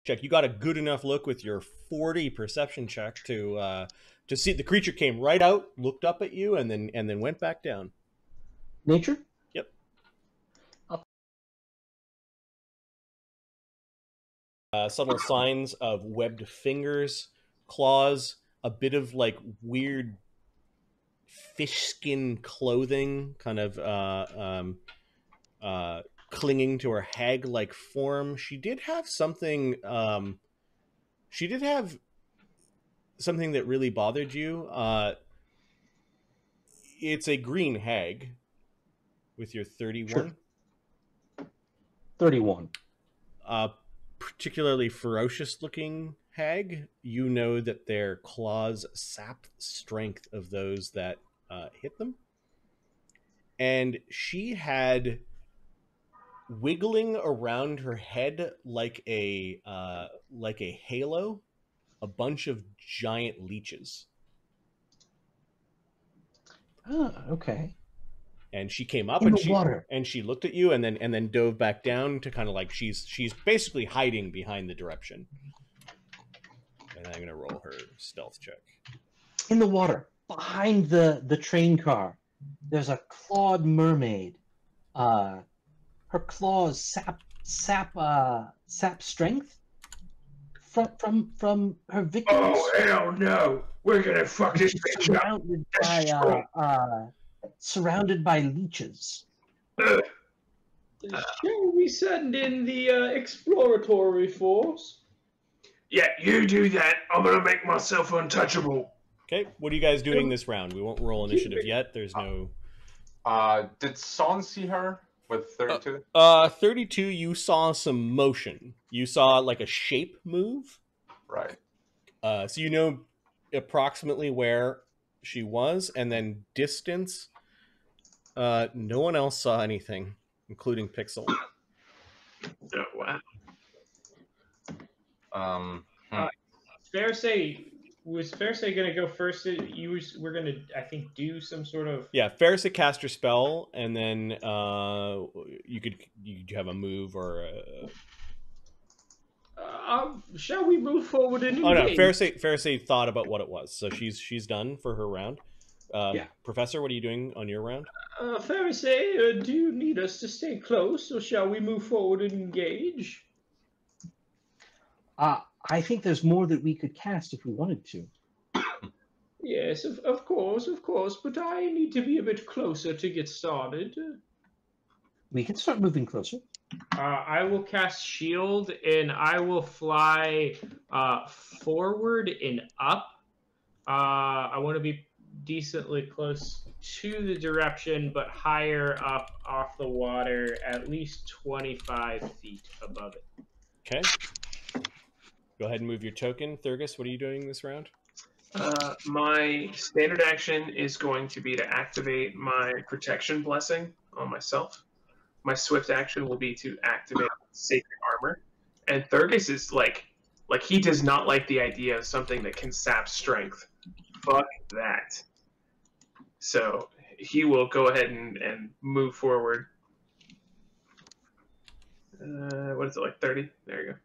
check. You got a good enough look with your 40 perception check to see the creature came right out, looked up at you, and then went back down. Nature? Yep. Subtle signs of webbed fingers, claws, a bit of like weird fish skin clothing, kind of clinging to her hag-like form. She did have something. She did have something that really bothered you. It's a green hag with your 31. Sure. 31. Particularly ferocious looking hag. You know that their claws sap strength of those that hit them. And she had wiggling around her head like a halo, a bunch of giant leeches. Oh, okay. And she came up in the water, and she looked at you and then dove back down to kind of like she's basically hiding behind the Direption. And I'm gonna roll her stealth check. In the water, behind the train car, there's a clawed mermaid. Her claws sap strength from her victims. Oh hell no! We're gonna fuck this bitch up. Surrounded by leeches. Shall we send in the exploratory force? Yeah, you do that. I'm gonna make myself untouchable. Okay, what are you guys doing this round? We won't roll initiative yet. There's no... Did Son see her with 32? 32, you saw some motion. You saw like a shape move. Right. So you know approximately where she was, and then distance. No one else saw anything, including Pixel. Oh, wow. Was Fairsay gonna go first? We're gonna, I think, do some sort of... Yeah, Fairsay cast your spell, and then you could have a move or shall we move forward and engage? Oh no, Fairsay thought about what it was, so she's done for her round. Yeah. Professor, what are you doing on your round? Fairsay, do you need us to stay close, or shall we move forward and engage? I think there's more that we could cast if we wanted to. Yes, of course, but I need to be a bit closer to get started. We can start moving closer. I will cast shield, and I will fly forward and up. I want to be decently close to the Direption, but higher up off the water, at least 25 feet above it. Okay. Go ahead and move your token. Thurgus, what are you doing this round? My standard action is going to be to activate my protection blessing on myself. My swift action will be to activate sacred armor. And Thurgus is like he does not like the idea of something that can sap strength. Fuck that. So he will go ahead and move forward. What is it, like 30? There you go.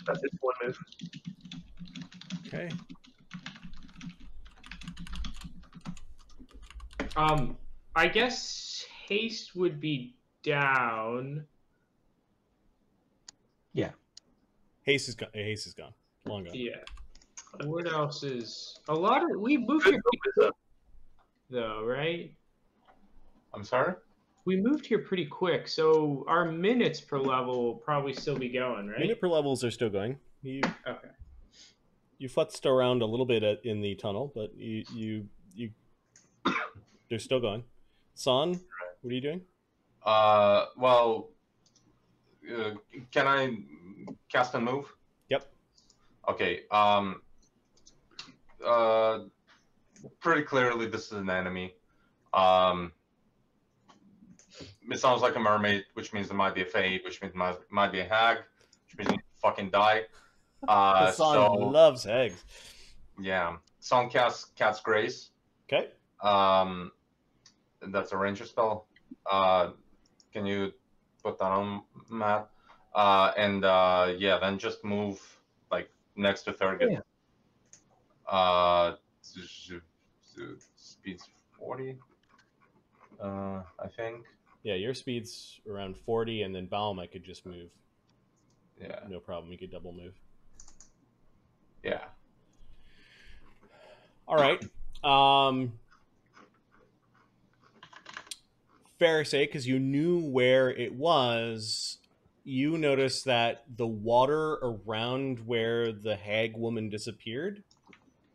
That's it, one move. Okay. I guess haste would be down. Yeah. Haste is gone. Long gone. Yeah. What else is a lot of we moved here quick, though, right? I'm sorry? We moved here pretty quick, so our minutes per level will probably still be going, right? Minute per levels are still going. Okay. You futzed around a little bit in the tunnel, but you they're still going. Son, what are you doing? Well, can I cast and move? Yep. Okay. Pretty clearly this is an enemy. It sounds like a mermaid, which means there might be a fae, which means there might be a hag, which means you need to fucking die. Son loves hags. Yeah. Son casts Cat's Grace. Okay. That's a ranger spell. Can you put that on, Matt? Yeah, then just move like next to Thurgood. Yeah. Speed's 40. I think. Yeah, your speed's around 40, and then Balma could just move. Yeah. No problem. You could double move. Yeah. All right. Fair to say, because you knew where it was, you noticed that the water around where the hag woman disappeared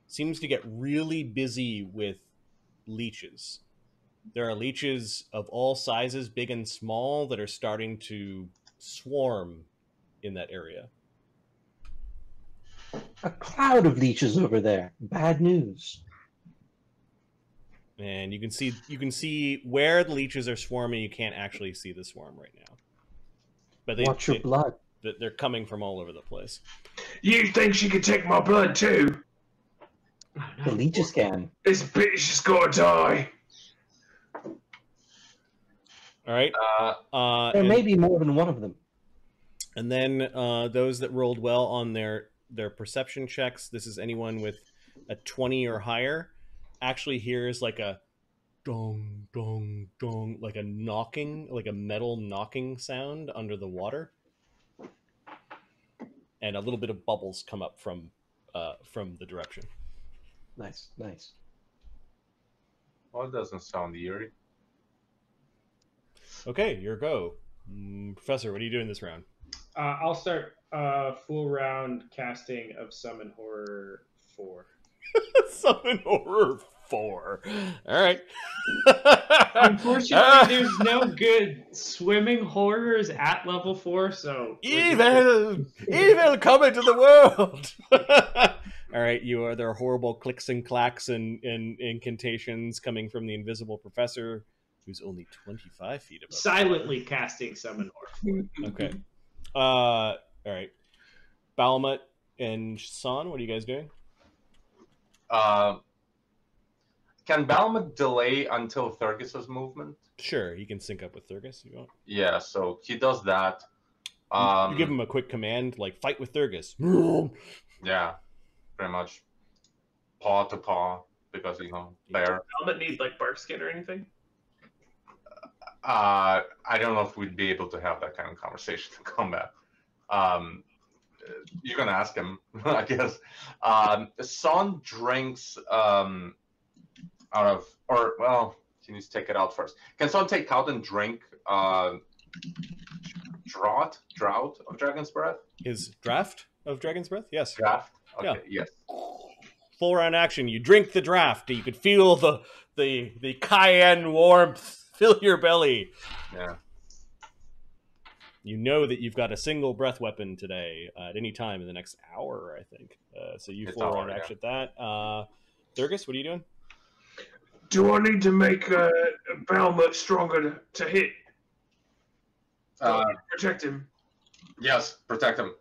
seems to get really busy with leeches. There are leeches of all sizes, big and small, that are starting to swarm in that area. A cloud of leeches over there. Bad news. And you can see where the leeches are swarming. You can't actually see the swarm right now, but Watch your blood. They're coming from all over the place. You think she could take my blood too? The leeches can. This bitch has got to die. All right. There may be more than one of them. And then those that rolled well on their perception checks, this is anyone with a 20 or higher, actually hears like a dong, dong, dong, like a knocking, like a metal knocking sound under the water. And a little bit of bubbles come up from the direction. Nice, nice. Well, it doesn't sound eerie. Okay, your go. Professor, what are you doing this round? I'll start full round casting of Summon Horror 4. Summon Horror 4. All right. Unfortunately, there's no good swimming horrors at level 4, so... Evil come into the world. All right, there are horrible clicks and clacks and incantations coming from the invisible professor, who's only 25 feet above. Silently casting Summon Horror 4. Okay. All right. Balamut and San, what are you guys doing? Can Balamut delay until Thurgis's movement? Sure, he can sync up with Thurgis if you want. Yeah, so he does that. You give him a quick command, like fight with Thurgis. Yeah, pretty much paw to paw, because bear. Helmet need like bark skin or anything? I don't know if we'd be able to have that kind of conversation in combat. You can ask him, I guess. Son drinks out of, or well, he needs to take it out first. Can Son take out and drink drought of Dragon's Breath? His draft of Dragon's Breath? Yes. Draft? Okay, Yeah. yes. Full round action. You drink the draft. You could feel the cayenne warmth fill your belly. Yeah. You know that you've got a single breath weapon today at any time in the next hour, I think. So you full round action at that. Thurgis, what are you doing? Do I need to make Balmut stronger to hit? Protect him. Yes, protect him.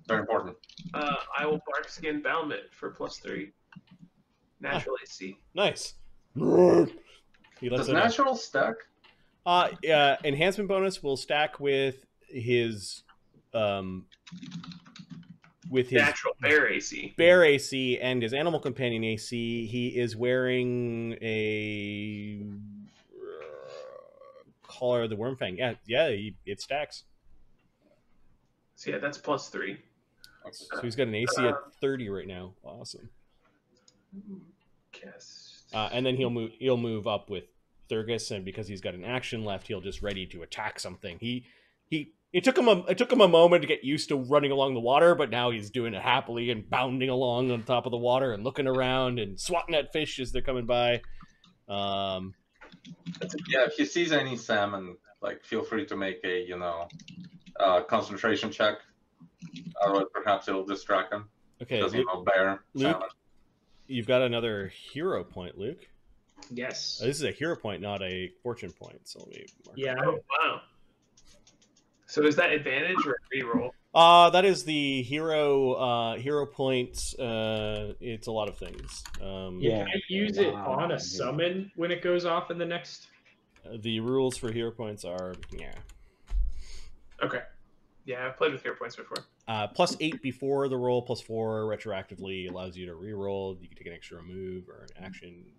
Very important. I will bark skin Balmut for +3. Natural AC. Nice. Does natural stack? Enhancement bonus will stack with his natural bear AC. Bear AC and his animal companion AC. He is wearing a collar of the Wormfang. Yeah, it stacks. So yeah, that's +3. So he's got an AC at 30 right now. Awesome. And then he'll move up with Thurgis, and because he's got an action left, he'll just ready to attack something. It took him a moment to get used to running along the water, but now he's doing it happily and bounding along on top of the water and looking around and swatting at fish as they're coming by. Yeah, if he sees any salmon, like feel free to make a concentration check. Otherwise, perhaps it'll distract him. Okay, Because bear Luke, salmon. You've got another hero point, Luke. Yes. This is a hero point, not a fortune point. So let me mark Yeah. Oh, wow. So is that advantage or reroll? That is the hero points. It's a lot of things. Yeah. Can I use it on a summon when it goes off in the next? The rules for hero points are Okay. Yeah, I've played with hero points before. +8 before the roll, +4 retroactively allows you to reroll. You can take an extra move or an action.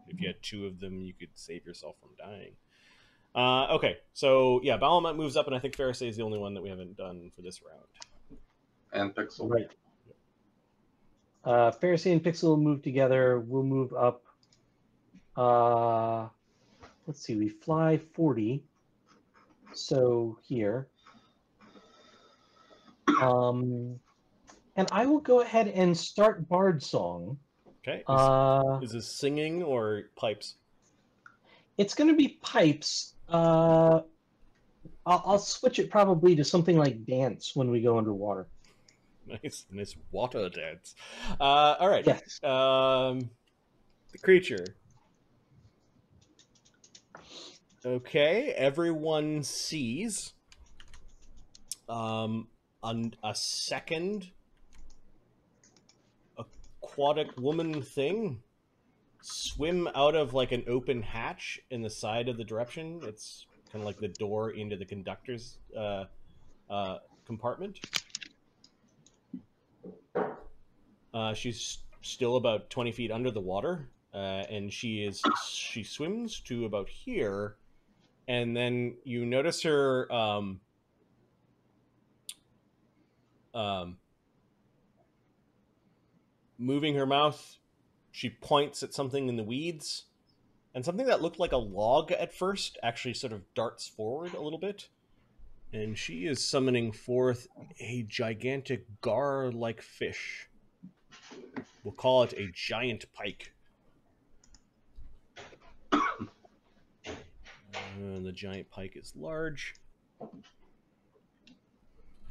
If you had 2 of them, you could save yourself from dying. Okay, so yeah, Balamut moves up, and I think Pharisee is the only one that we haven't done for this round. And Pixel. Right. Pharisee and Pixel move together. We'll move up. Let's see. We fly 40. So here. And I will go ahead and start Bard Song. Okay. Is this singing or pipes? It's going to be pipes. I'll switch it probably to something like dance when we go underwater. Nice water dance. All right. Yes. The creature. Okay, everyone sees a second aquatic woman thing swim out of like an open hatch in the side of the Direption. It's kind of like the door into the conductor's compartment. She's still about 20 feet under the water, and she swims to about here, and then you notice her moving her mouth. She points at something in the weeds, and something that looked like a log at first actually sort of darts forward a little bit, and she is summoning forth a gigantic gar-like fish. We'll call it a giant pike. The giant pike is large,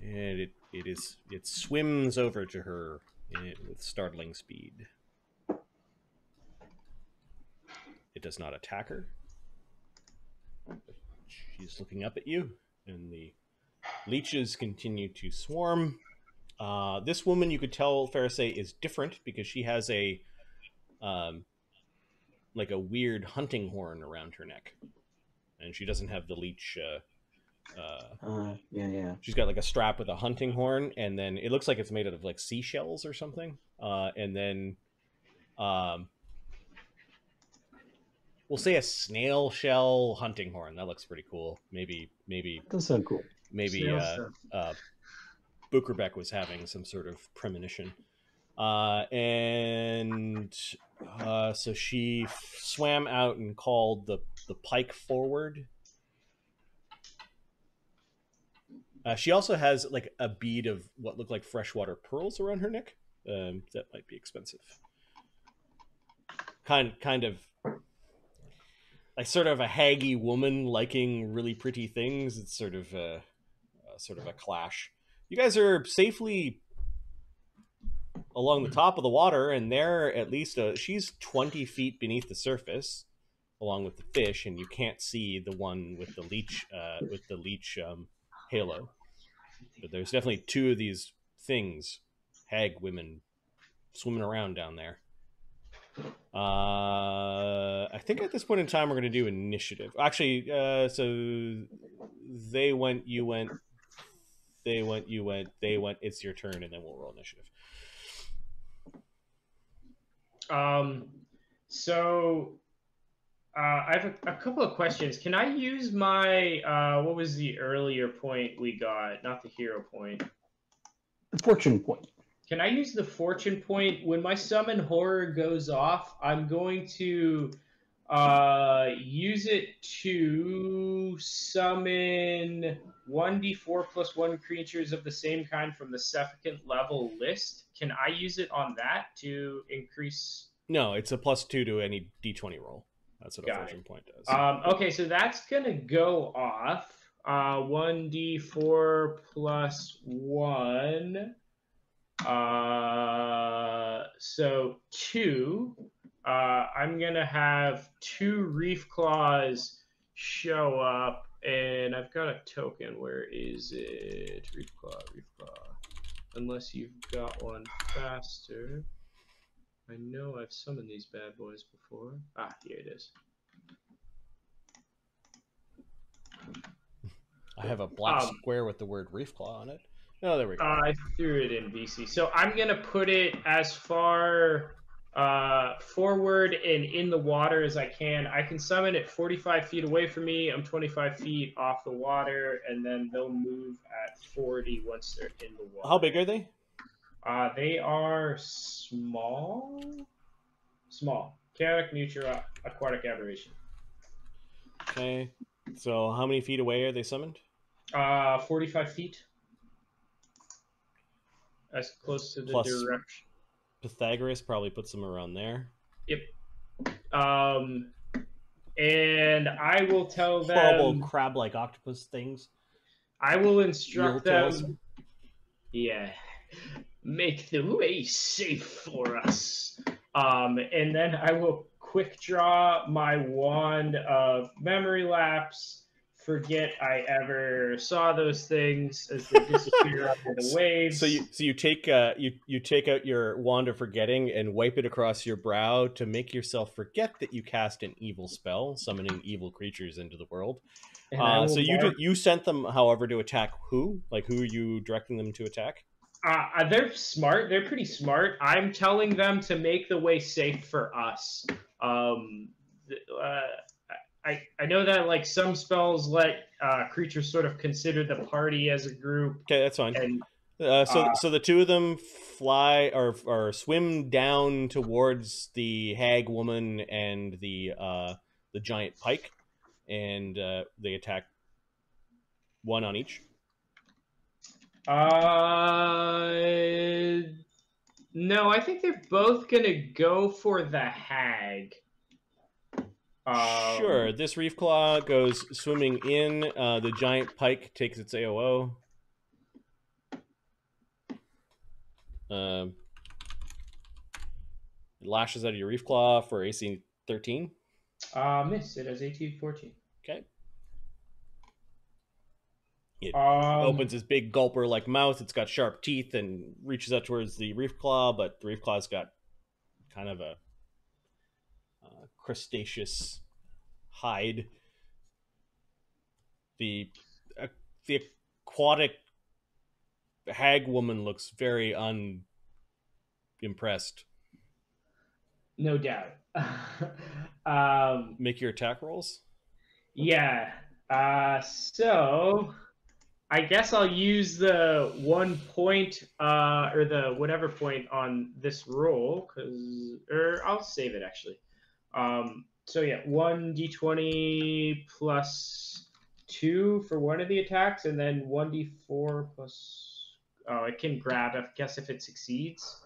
and it swims over to her with startling speed. It does not attack her. She's looking up at you, and the leeches continue to swarm. This woman, you could tell, Pharisee, is different because she has a like a weird hunting horn around her neck, and she doesn't have the leech. Yeah. She's got like a strap with a hunting horn, and then it looks like it's made out of like seashells or something. And then we'll say a snail shell hunting horn. That looks pretty cool. Maybe That sounds cool. Maybe Bukerbeck was having some sort of premonition. So she swam out and called the pike forward. She also has like a bead of what look like freshwater pearls around her neck. That might be expensive. Kind of like sort of a haggy woman liking really pretty things. It's sort of a clash. You guys are safely along the top of the water, and they're at least she's 20 feet beneath the surface, along with the fish, and you can't see the one with the leech halo. But there's definitely 2 of these things, hag women, swimming around down there. I think at this point in time we're going to do initiative. Actually, so they went, you went, they went, you went, they went. It's your turn, and then we'll roll initiative. I have a couple of questions. Can I use my what was the earlier point we got? Not the hero point. The fortune point. Can I use the fortune point when my summon horror goes off? I'm going to use it to summon 1d4 + 1 creatures of the same kind from the second level list. Can I use it on that to increase? No, it's a +2 to any d20 roll. That's what a fortune point does. Okay, so that's gonna go off. 1d4 + 1. So 2. I'm gonna have 2 reef claws show up, and I've got a token. Where is it? Reef claw. Unless you've got one faster. I know I've summoned these bad boys before. Here it is. I have a black square with the word reef claw on it. Oh, there we go. I threw it in VC. So I'm going to put it as far forward and in the water as I can. I can summon it 45 feet away from me. I'm 25 feet off the water, and then they'll move at 40 once they're in the water. How big are they? They are small. Small. Chaotic, neutral, aquatic aberration. Okay. So how many feet away are they summoned? 45 feet. As close to the direction. Pythagoras probably puts them around there. Yep. And I will tell them... Horrible crab-like octopus things. I will instruct them... tails. Yeah. Make the way safe for us. And then I will quick draw my wand of memory lapse. Forget I ever saw those things as they disappear under the waves. So you take you take out your wand of forgetting and wipe it across your brow to make yourself forget that you cast an evil spell, summoning evil creatures into the world. So you sent them, however, to attack who? Like, who are you directing them to attack? They're smart. They're pretty smart. I'm telling them to make the way safe for us. I know that like some spells let creatures sort of consider the party as a group. Okay, that's fine. And, so the two of them fly or swim down towards the hag woman and the giant pike, and they attack one on each. No, I think they're both gonna go for the hag. Sure. This reef claw goes swimming in. The giant pike takes its AOO. It lashes out of your reef claw for AC 13. Miss. It has AC 14. Okay. It opens its big gulper-like mouth. It's got sharp teeth and reaches out towards the reef claw, but the reef claw's got kind of a crustaceous hide. The aquatic hag woman looks very unimpressed. No doubt. Make your attack rolls. Yeah. So I guess I'll use the 1 point or the whatever point on this roll, or I'll save it actually. So yeah, 1d20 plus 2 for one of the attacks, and then 1d4 plus... Oh, it can grab, I guess, if it succeeds.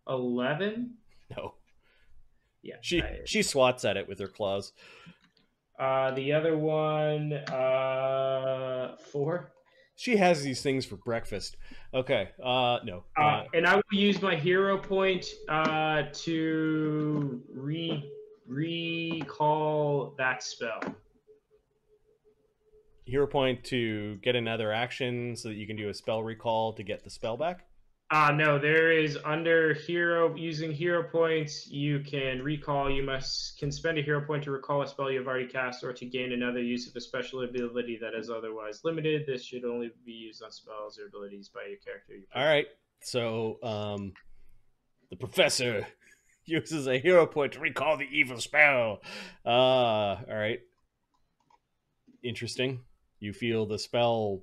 11? No. Yeah. She swats at it with her claws. The other one, 4. She has these things for breakfast. Okay, no. And I will use my hero point to recall that spell. Hero point to get another action so that you can do a spell recall to get the spell back? No, there is under hero, using hero points, you can recall, can spend a hero point to recall a spell you've already cast or to gain another use of a special ability that is otherwise limited. This should only be used on spells or abilities by your character. All right, so the professor uses a hero point to recall the evil spell. All right. Interesting. You feel the spell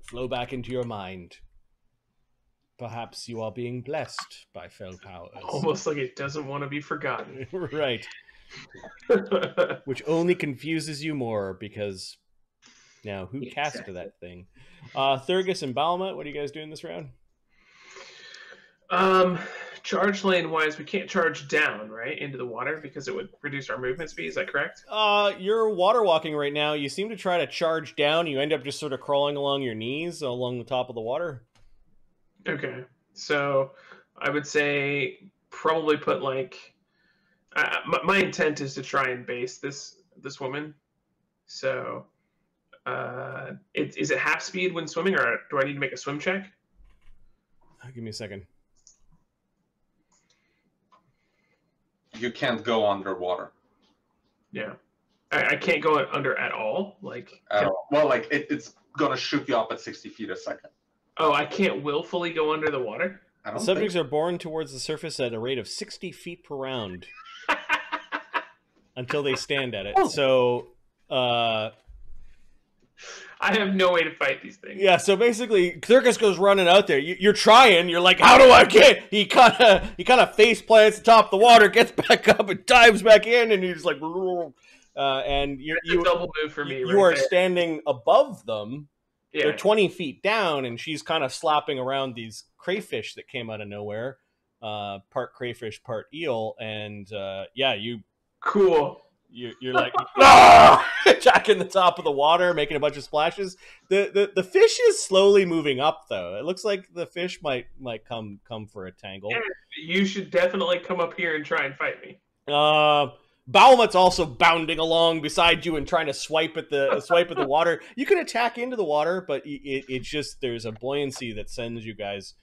flow back into your mind. Perhaps you are being blessed by fell powers. Almost like it doesn't want to be forgotten. Right. Which only confuses you more because now who cast that thing? Thurgus and Balma, what are you guys doing this round? Charge lane wise, we can't charge down, right, into the water because it would reduce our movement speed. Is that correct? You're water walking right now. You seem to try to charge down. You end up just sort of crawling along your knees along the top of the water. Okay, so I would say probably put like my intent is to try and base this woman. So is it half speed when swimming, or do I need to make a swim check? Give me a second. You can't go underwater. Yeah, I can't go under at all. Like, well, like it's gonna shoot you up at 60 feet a second. oh, I can't willfully go under the water. The subjects are borne towards the surface at a rate of 60 feet per round until they stand at it. Oh. So, I have no way to fight these things. yeah. So basically, Circus goes running out there. You're trying. You're like, how do I get? He kind of face plants atop the water, gets back up, and dives back in, and he's like, and It's a double move for me. you right are there. standing above them. Yeah. They're 20 feet down, and she's kind of slapping around these crayfish that came out of nowhere, part crayfish, part eel, and yeah, Cool. you're like ah! Jacking the top of the water, making a bunch of splashes. The fish is slowly moving up, though. It looks like the fish might come for a tangle. Yeah, you should definitely come up here and try and fight me. Bahamut's also bounding along beside you and trying to swipe at the water. You can attack into the water, but it's just there's a buoyancy that sends you guys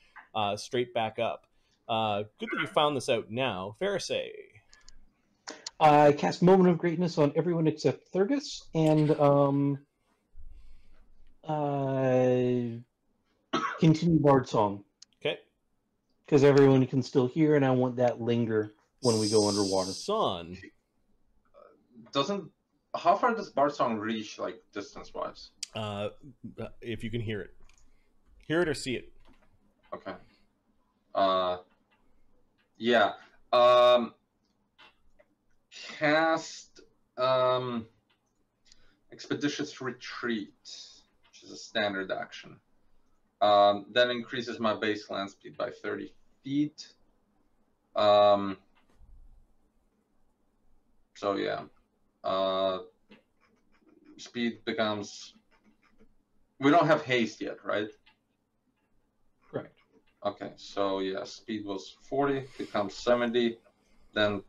straight back up. Good that you found this out now. Pharisee. I cast Moment of Greatness on everyone except Thurgus, and continue Bard Song. Okay. Because everyone can still hear, and I want that linger when we go underwater. Son. How far does Bard Song reach, like, distance-wise? If you can hear it. Hear it or see it. Okay. Yeah. Cast Expeditious Retreat, which is a standard action. That increases my base land speed by 30 feet. So yeah. Speed becomes... We don't have haste yet, right? Correct. Okay, so yeah, speed was 40, becomes 70, then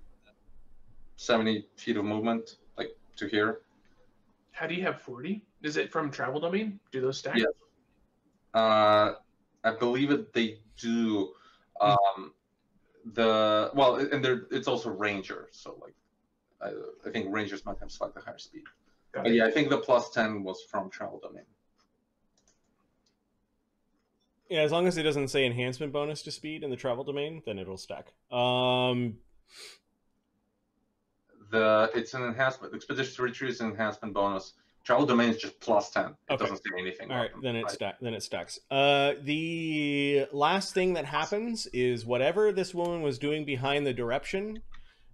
70 feet of movement, like to here. How do you have 40? Is it from travel domain? Do those stack? Yeah. I believe they do. And it's also ranger, so like I think rangers might have slightly higher speed. But yeah, I think the plus 10 was from travel domain. Yeah, as long as it doesn't say enhancement bonus to speed in the travel domain, then it'll stack. It's an enhancement. Expedition Retreat is an enhancement bonus. Travel domain is just plus 10. It doesn't say anything. All right, then it stacks. The last thing that happens is whatever this woman was doing behind the Direption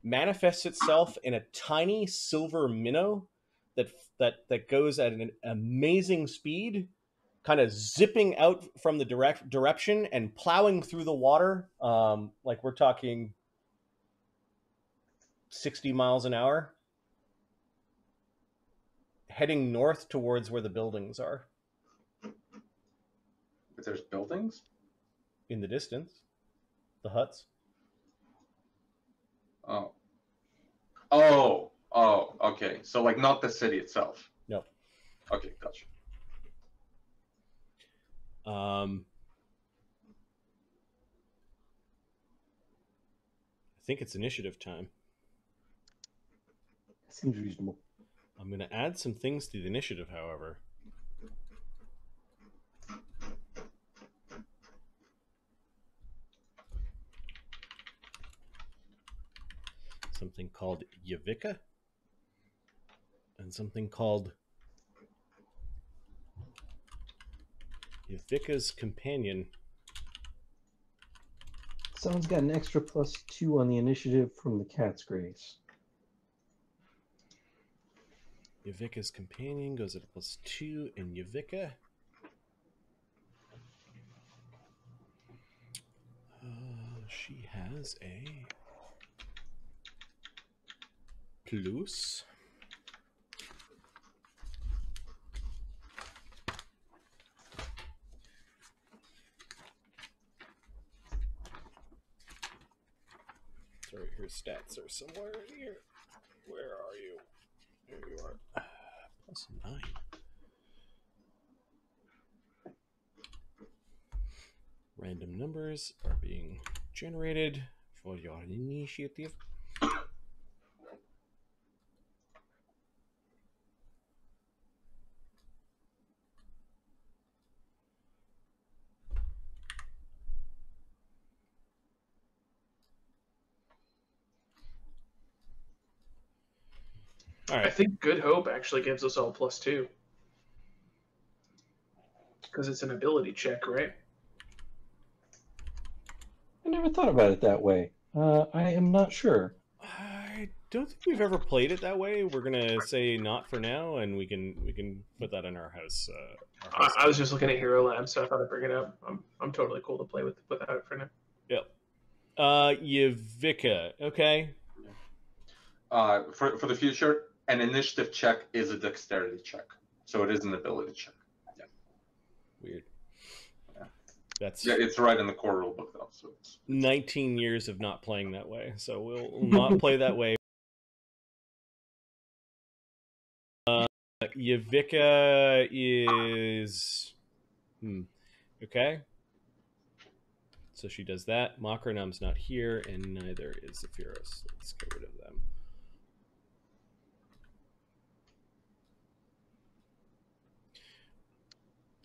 manifests itself in a tiny silver minnow that goes at an amazing speed, kind of zipping out from the Direption and plowing through the water. Like we're talking 60 miles an hour, heading north towards where the buildings are. But there's buildings? In the distance. The huts. Oh, okay. So like not the city itself. No. Okay, gotcha. I think it's initiative time. Seems reasonable. I'm going to add some things to the initiative, however. Something called Yavika and something called Yavika's Companion. Someone's got an extra +2 on the initiative from the Cat's Grace. Yavika's Companion goes at a +2 in Yavika. She has a plus. Sorry, her stats are somewhere in here. Where are you? There you are. +9. Random numbers are being generated for your initiative. All I right. think Good Hope actually gives us all +2. Because it's an ability check, right? I never thought about it that way. I am not sure. I don't think we've ever played it that way. We're gonna say not for now, and we can put that in our house. I was just looking at Hero Lab, so I thought I'd bring it up. I'm totally cool to play without it for now. Yep. Yevika. Okay. For the future, an initiative check is a dexterity check, so it is an ability check. Yeah. Weird. Yeah. That's It's right in the core rulebook though. So it's 19 years of not playing that way, so we'll not play that way. Yevika is okay. So she does that. Makronum's not here, and neither is Zephyros. Let's get rid of them.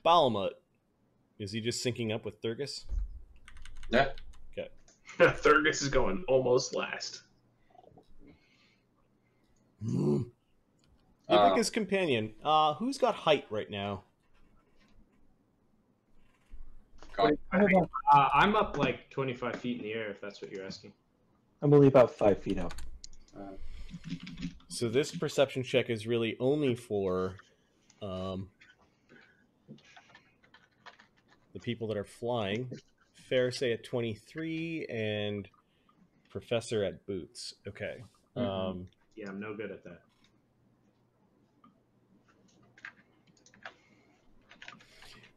Balamut. Is he just syncing up with Thurgus? yeah. Okay. Thurgus is going almost last. Yevika's companion. Who's got height right now? God. I'm up like 25 feet in the air, if that's what you're asking. I'm only about 5 feet up. So this perception check is really only for the people that are flying. Fairsay at 23 and Professor at boots. Okay. Yeah, I'm no good at that.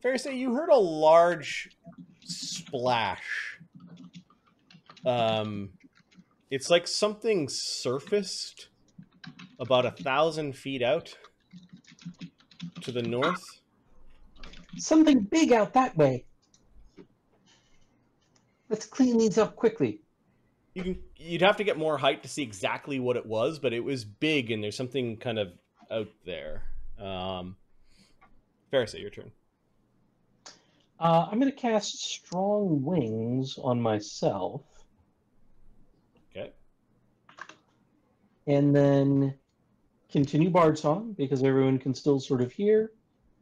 Fairsay, you heard a large splash. It's like something surfaced about 1,000 feet out to the north. Something big out that way. Let's clean these up quickly. You'd have to get more height to see exactly what it was, but it was big, and there's something kind of out there. Fairsay, your turn. I'm going to cast Strong Wings on myself. Okay. And then continue Bard Song, because everyone can still sort of hear.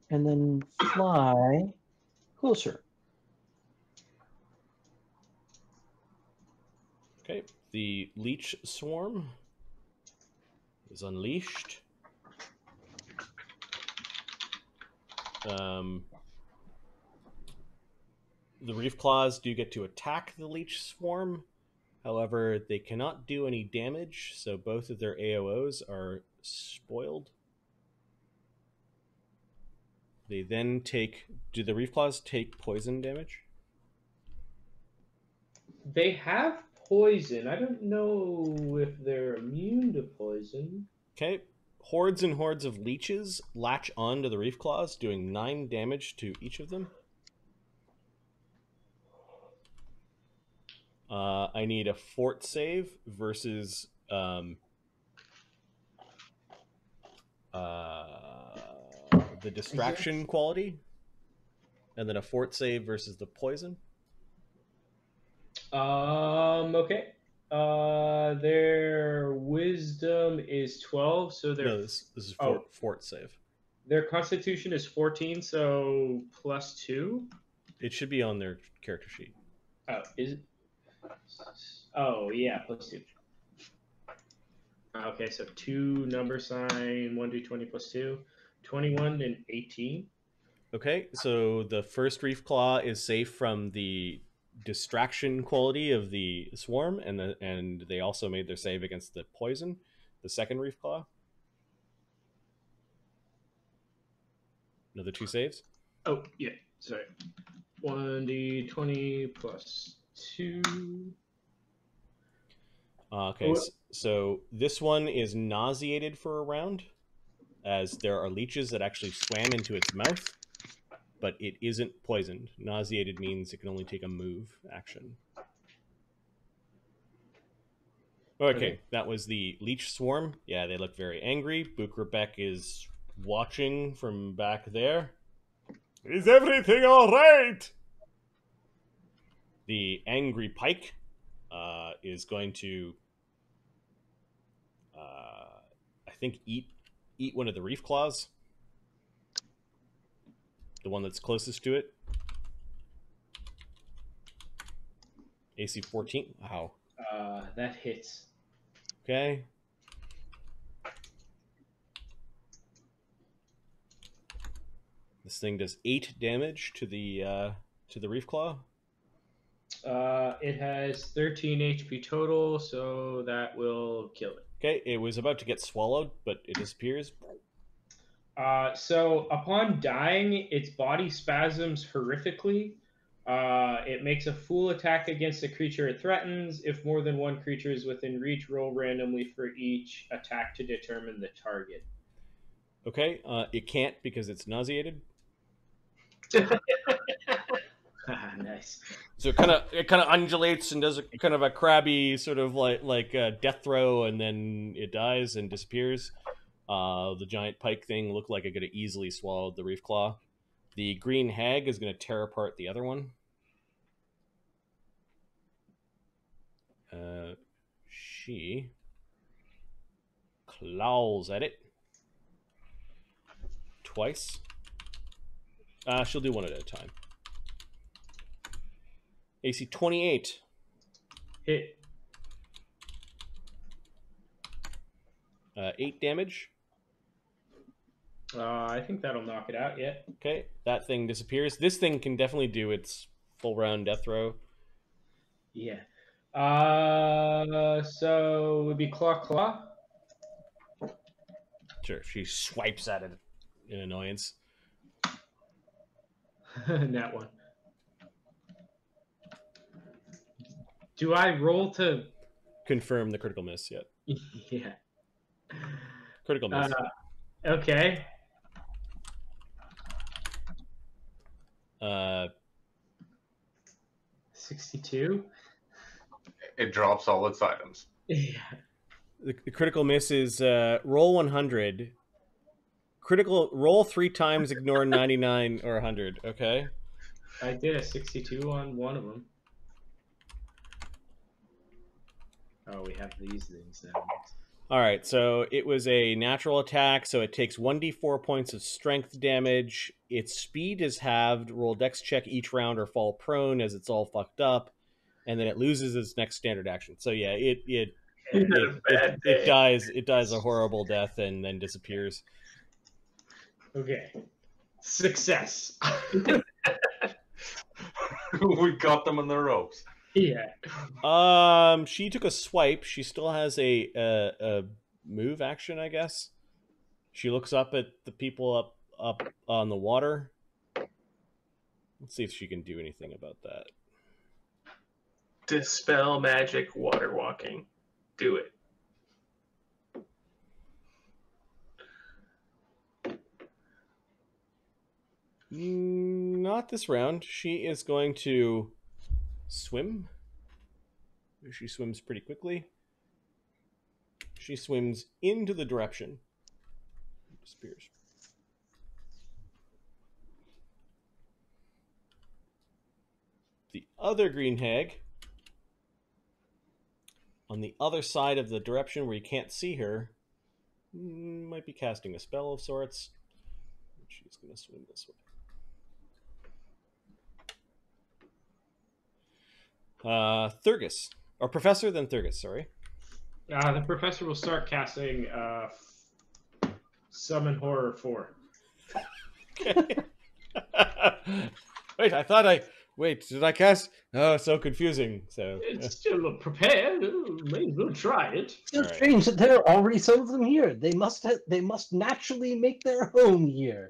And then fly closer. Okay. The leech swarm is unleashed. The reef claws do get to attack the leech swarm. However, they cannot do any damage, so both of their AOs are spoiled. They then take... Do the reef claws take poison damage? They have poison. I don't know if they're immune to poison. Okay. Hordes and hordes of leeches latch onto the reef claws, doing 9 damage to each of them. I need a fort save versus the distraction quality, and then a fort save versus the poison. Okay. Their wisdom is 12, so their This is fort save. Their constitution is 14, so +2. It should be on their character sheet. Oh, is it? Oh, yeah, +2. Okay, so 2 number sign, 1d20 +2, 21 and 18. Okay, so the first reef claw is safe from the distraction quality of the swarm, and they also made their save against the poison. The second reef claw. Another 2 saves. Oh, yeah, sorry. 1d20 +2. Okay, so this one is nauseated for a round, as there are leeches that actually swam into its mouth, but it isn't poisoned. Nauseated means it can only take a move action. Okay, that was the leech swarm. Yeah, they look very angry. Bukrabek is watching from back there. Is everything all right? The angry pike is going to... I think, eat one of the reef claws. The one that's closest to it. AC 14. Wow. That hits. Okay. This thing does 8 damage to the reef claw. It has 13 HP total, so that will kill it. Okay, it was about to get swallowed, but it disappears. So upon dying, its body spasms horrifically. It makes a full attack against the creature it threatens. If more than one creature is within reach, roll randomly for each attack to determine the target. Okay, it can't because it's nauseated. Nice. So it kind of undulates and does a kind of a crabby sort of like death throw, and then it dies and disappears. The giant pike thing looked like it could have easily swallowed the reef claw. The green hag is going to tear apart the other one. She claws at it twice. She'll do one at a time. AC 28. Hit. 8 damage. I think that'll knock it out, yeah. Okay, that thing disappears. This thing can definitely do its full round death throw. Yeah. So it would be claw. Sure, she swipes at it in annoyance. That one. Do I roll to Confirm the critical miss yet. Yeah. Critical miss. Okay. 62. It drops all its items. Yeah. The critical miss is roll 100. Critical roll 3 times, ignore 99 or 100. Okay. I did a 62 on one of them. Oh, we have these things now. All right, so it was a natural attack, so it takes 1d4 points of strength damage. Its speed is halved. Roll dex check each round or fall prone as it's all fucked up, and then it loses its next standard action. So yeah, it dies. It dies a horrible death and then disappears. Okay. Success. We got them on the ropes. Yeah. She took a swipe. She still has a move action, I guess. She looks up at the people up on the water. Let's see if she can do anything about that. Dispel magic water walking. Do it. Not this round. She is going to swim. She swims pretty quickly. She swims into the Direption. Disappears. The other green hag, on the other side of the Direption where you can't see her, might be casting a spell of sorts. She's going to swim this way. Thurgus. Or Professor, then Thurgus, sorry. The professor will start casting Summon Horror 4. Okay. Wait, did I cast? Oh, so confusing. So It's still prepared. May as well try it. It's so All right. strange that there are already some of them here. They must naturally make their home here.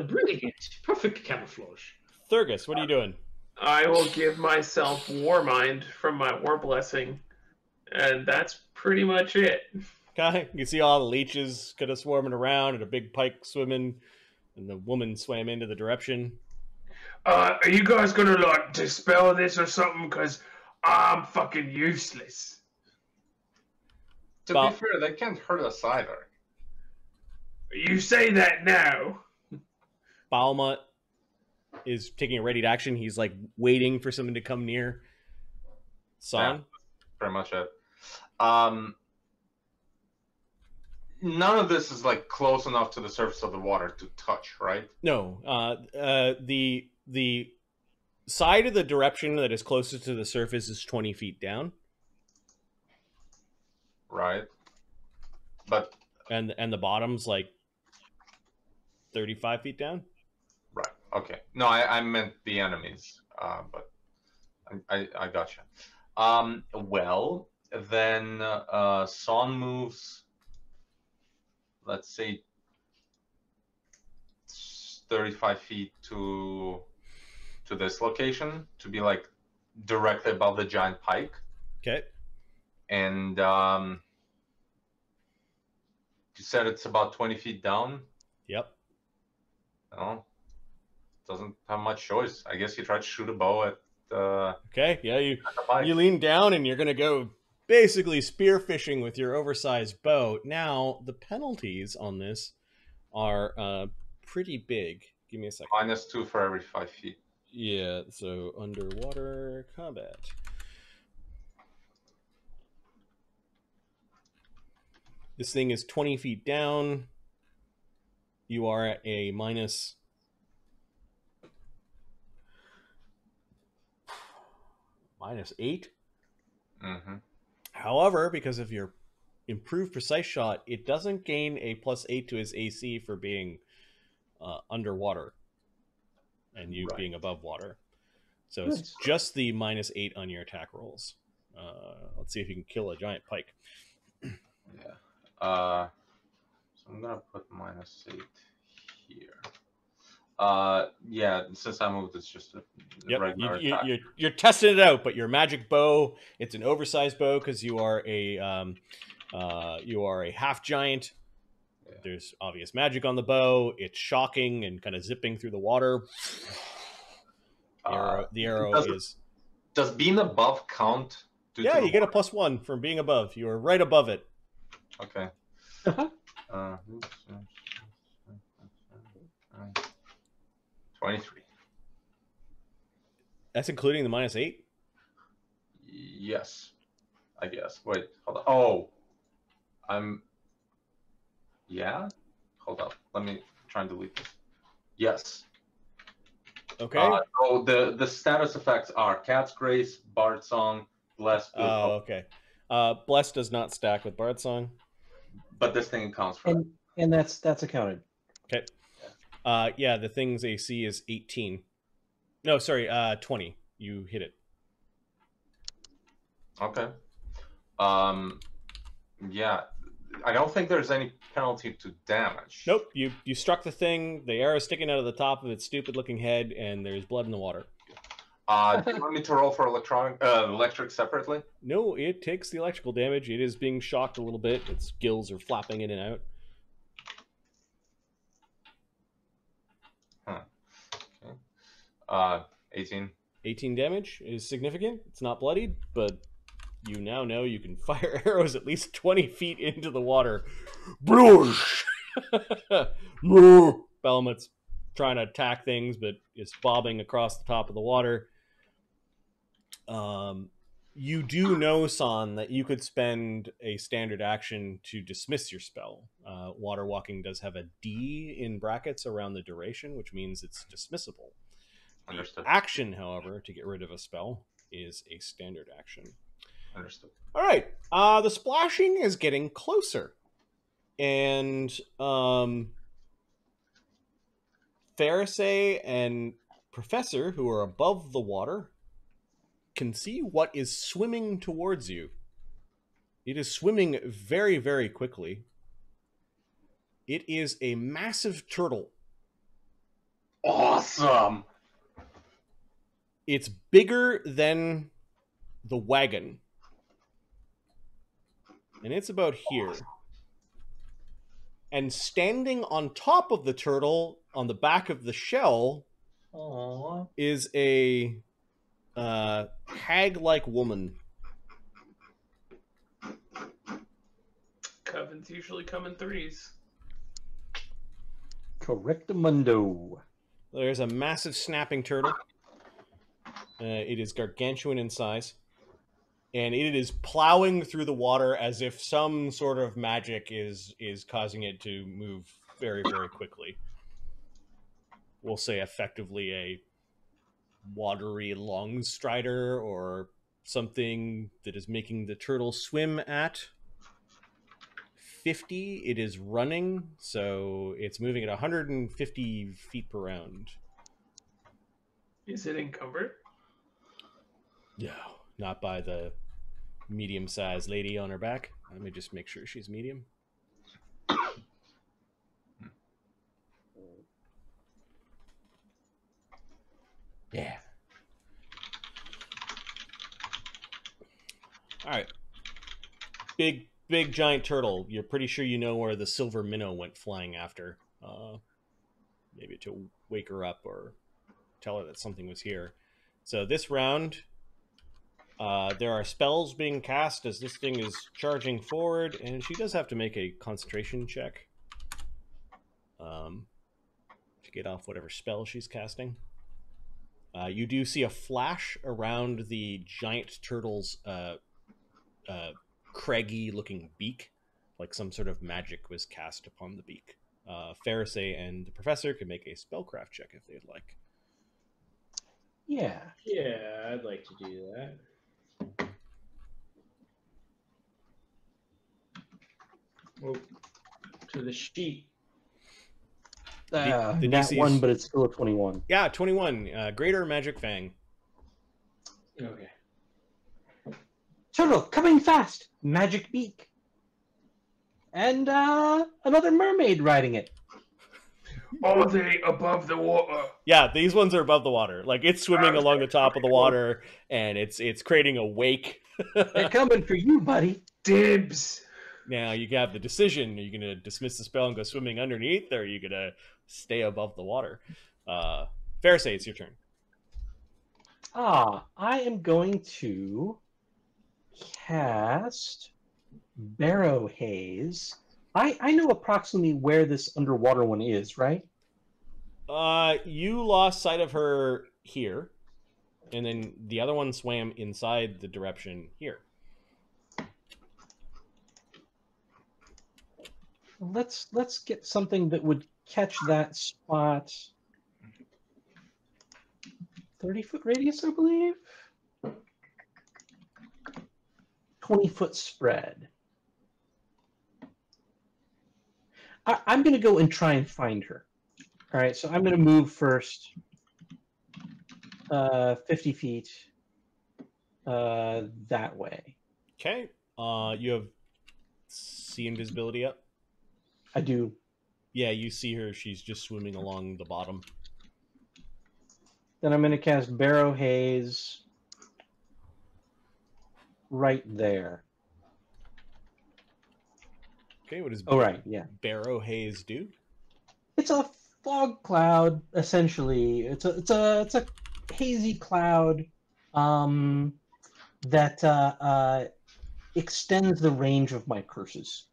Brilliant. Perfect camouflage. Thurgus, what are you doing? I will give myself War Mind from my War Blessing, and that's pretty much it. Okay, you see all the leeches kind of swarming around and a big pike swimming, and the woman swam into the Direption. Are you guys gonna like dispel this or something? Cause I'm fucking useless. To be fair, they can't hurt us either. You say that now. Balmut is taking a ready to action. He's like waiting for someone to come near. Son? Yeah, pretty much it. none of this is like close enough to the surface of the water to touch, right? No, the side of the Direption that is closest to the surface is 20 feet down, Right. But and the bottom's like 35 feet down. right. Okay. No, I meant the enemies. But I gotcha. Well, then Son moves, let's say, 35 feet to this location to be like directly above the giant pike. Okay. And you said it's about 20 feet down. Yep. No, doesn't have much choice. I guess you try to shoot a bow at Okay. Yeah, the pike. you lean down and you're gonna go basically spearfishing with your oversized bow. Now the penalties on this are pretty big. Give me a second. -2 for every 5 feet. Yeah. So underwater combat. This thing is 20 feet down. You are at a -8. Mm-hmm. However, because of your improved precise shot, it doesn't gain a +8 to his AC for being underwater and you being above water. So it's just the -8 on your attack rolls. Let's see if you can kill a giant pike. Yeah. So I'm gonna put -8 here. Yeah, since I moved, it's just a regular attack. You're testing it out, but your magic bow, it's an oversized bow because you are a half giant. Yeah. There's obvious magic on the bow. It's shocking and kind of zipping through the water. The arrow Does being above count? Yeah, you get a +1 from being above. You are right above it. Okay. 23. That's including the -8? Yes, I guess. Wait, hold on. Oh, yeah? Hold up. Let me try and delete this. Yes. Okay. So the status effects are Cat's Grace, Bard Song, Blessed. Oh, okay. Blessed does not stack with Bard Song. But this thing counts for that. And that's accounted. Okay. Yeah, the thing's AC is 18. No, sorry, 20. You hit it. Okay. Yeah. I don't think there's any penalty to damage. Nope. You struck the thing, the arrow sticking out of the top of its stupid looking head, and there's blood in the water. Do you want me to roll for electric separately? No, it takes the electrical damage. It is being shocked a little bit. Its gills are flapping in and out. Okay. 18. 18 damage is significant. It's not bloodied, but you now know you can fire arrows at least 20 feet into the water. Belmut's trying to attack things, but is bobbing across the top of the water. You do know, Son, that you could spend a standard action to dismiss your spell. Water walking does have a D in brackets around the duration, which means it's dismissible. Understood. The action, however, to get rid of a spell is a standard action. Understood. All right. The splashing is getting closer. And Pharisee and Professor, who are above the water, can see what is swimming towards you. It is swimming very, very quickly. It is a massive turtle. Awesome! It's bigger than the wagon. And it's about here. And standing on top of the turtle, on the back of the shell, is a hag-like woman. Covens usually come in threes. Correctamundo. There's a massive snapping turtle. It is gargantuan in size. and it is plowing through the water as if some sort of magic is causing it to move very, very quickly. We'll say effectively a watery long strider or something that is making the turtle swim at 50. It is running, so it's moving at 150 feet per round. Is it encumbered? No, not by the medium-sized lady on her back. Let me just make sure she's medium. Yeah. All right. Big giant turtle. You're pretty sure you know where the silver minnow went flying after. Maybe to wake her up or tell her that something was here. So this round, there are spells being cast as this thing is charging forward, and she does have to make a concentration check to get off whatever spell she's casting. You do see a flash around the giant turtle's craggy-looking beak, like some sort of magic was cast upon the beak. Pharisee and the professor can make a spellcraft check if they'd like. Yeah. Yeah, I'd like to do that. Oh, to the sheet. The Not DC is- one, but it's still a 21. Yeah, 21. Greater Magic Fang. Okay. Turtle, coming fast! Magic beak. And another mermaid riding it. Are they above the water? Yeah, these ones are above the water. Like, it's swimming along the top of the water, and it's creating a wake. They're coming for you, buddy. Dibs. Now, you have the decision. Are you going to dismiss the spell and go swimming underneath, or are you going to stay above the water? Pharisee, it's your turn. I am going to cast Barrow Haze. I know approximately where this underwater one is, right? You lost sight of her here, and then the other one swam inside the Direption here. Let's get something that would catch that spot. 30-foot radius, I believe. 20-foot spread. I'm going to go and try and find her. All right, so I'm going to move first 50 feet that way. Okay. You have see invisibility up? I do. Yeah, you see her. She's just swimming along the bottom. Then I'm going to cast Barrow Haze right there. Okay, what does yeah. Barrow Haze do? It's a fog cloud, essentially. It's a hazy cloud that extends the range of my curses.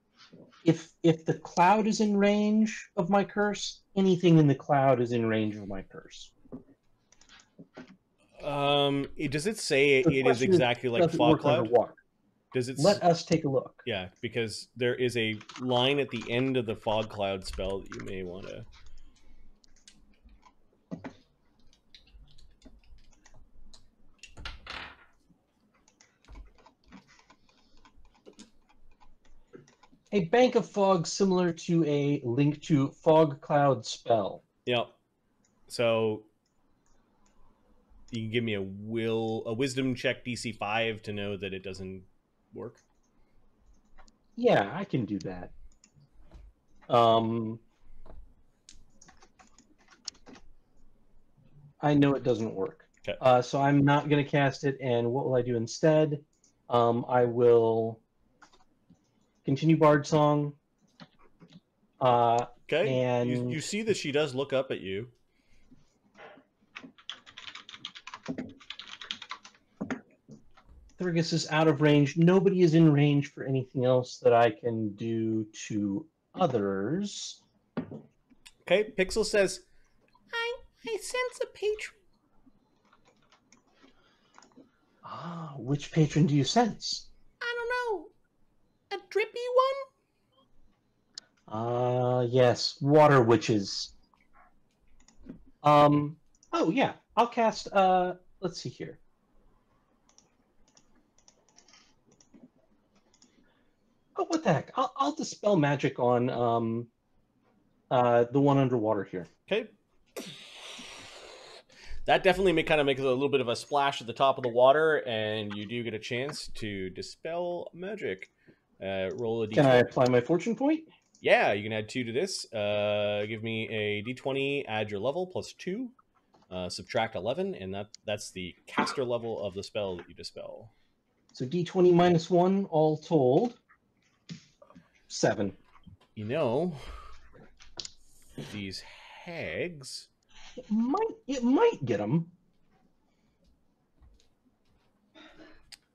If the cloud is in range of my curse, anything in the cloud is in range of my curse. Does it say it is exactly like fog cloud? Does it? Let us take a look. Yeah, because there is a line at the end of the fog cloud spell that you may want to. A bank of fog similar to a link to fog cloud spell. Yep. So you can give me a wisdom check DC 5 to know that it doesn't work. Yeah, I can do that. I know it doesn't work. Okay. So I'm not going to cast it, and what will I do instead? I will continue Bard Song. Okay. And you see that she does look up at you. Thurgus is out of range. Nobody is in range for anything else that I can do to others. Okay, Pixel says, I sense a patron. Ah, which patron do you sense? I don't know. A drippy one? Yes, water witches. Oh yeah, I'll cast, let's see here. Oh, what the heck? I'll dispel magic on, the one underwater here. Okay. That definitely kind of makes a little bit of a splash at the top of the water, and you do get a chance to dispel magic. Roll a d20. Can I apply my fortune point? Yeah, you can add 2 to this. Give me a d20, add your level, plus 2. Subtract 11, and that's the caster level of the spell that you dispel. So d20 minus 1, all told. 7. You know, these hags... It might get them.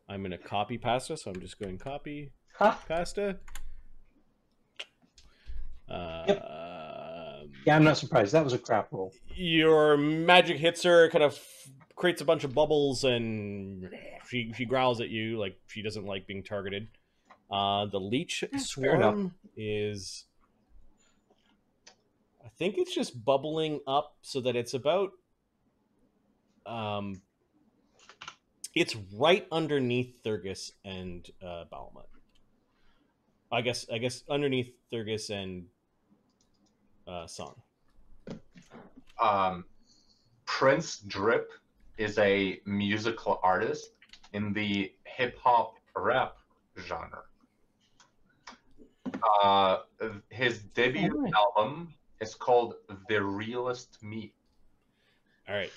I'm going to copy pasta, so I'm just going copy Huh? pasta. Yep. Yeah, I'm not surprised. That was a crap roll. Your magic hits her, kind of creates a bunch of bubbles, and she growls at you like she doesn't like being targeted. The leech swarm is... I think it's just bubbling up so that it's about... it's right underneath Thurgus and Balamut. I guess underneath Thurgus and Song. Prince Drip is a musical artist in the hip-hop rap genre. His debut album is called The Realest Me. All right,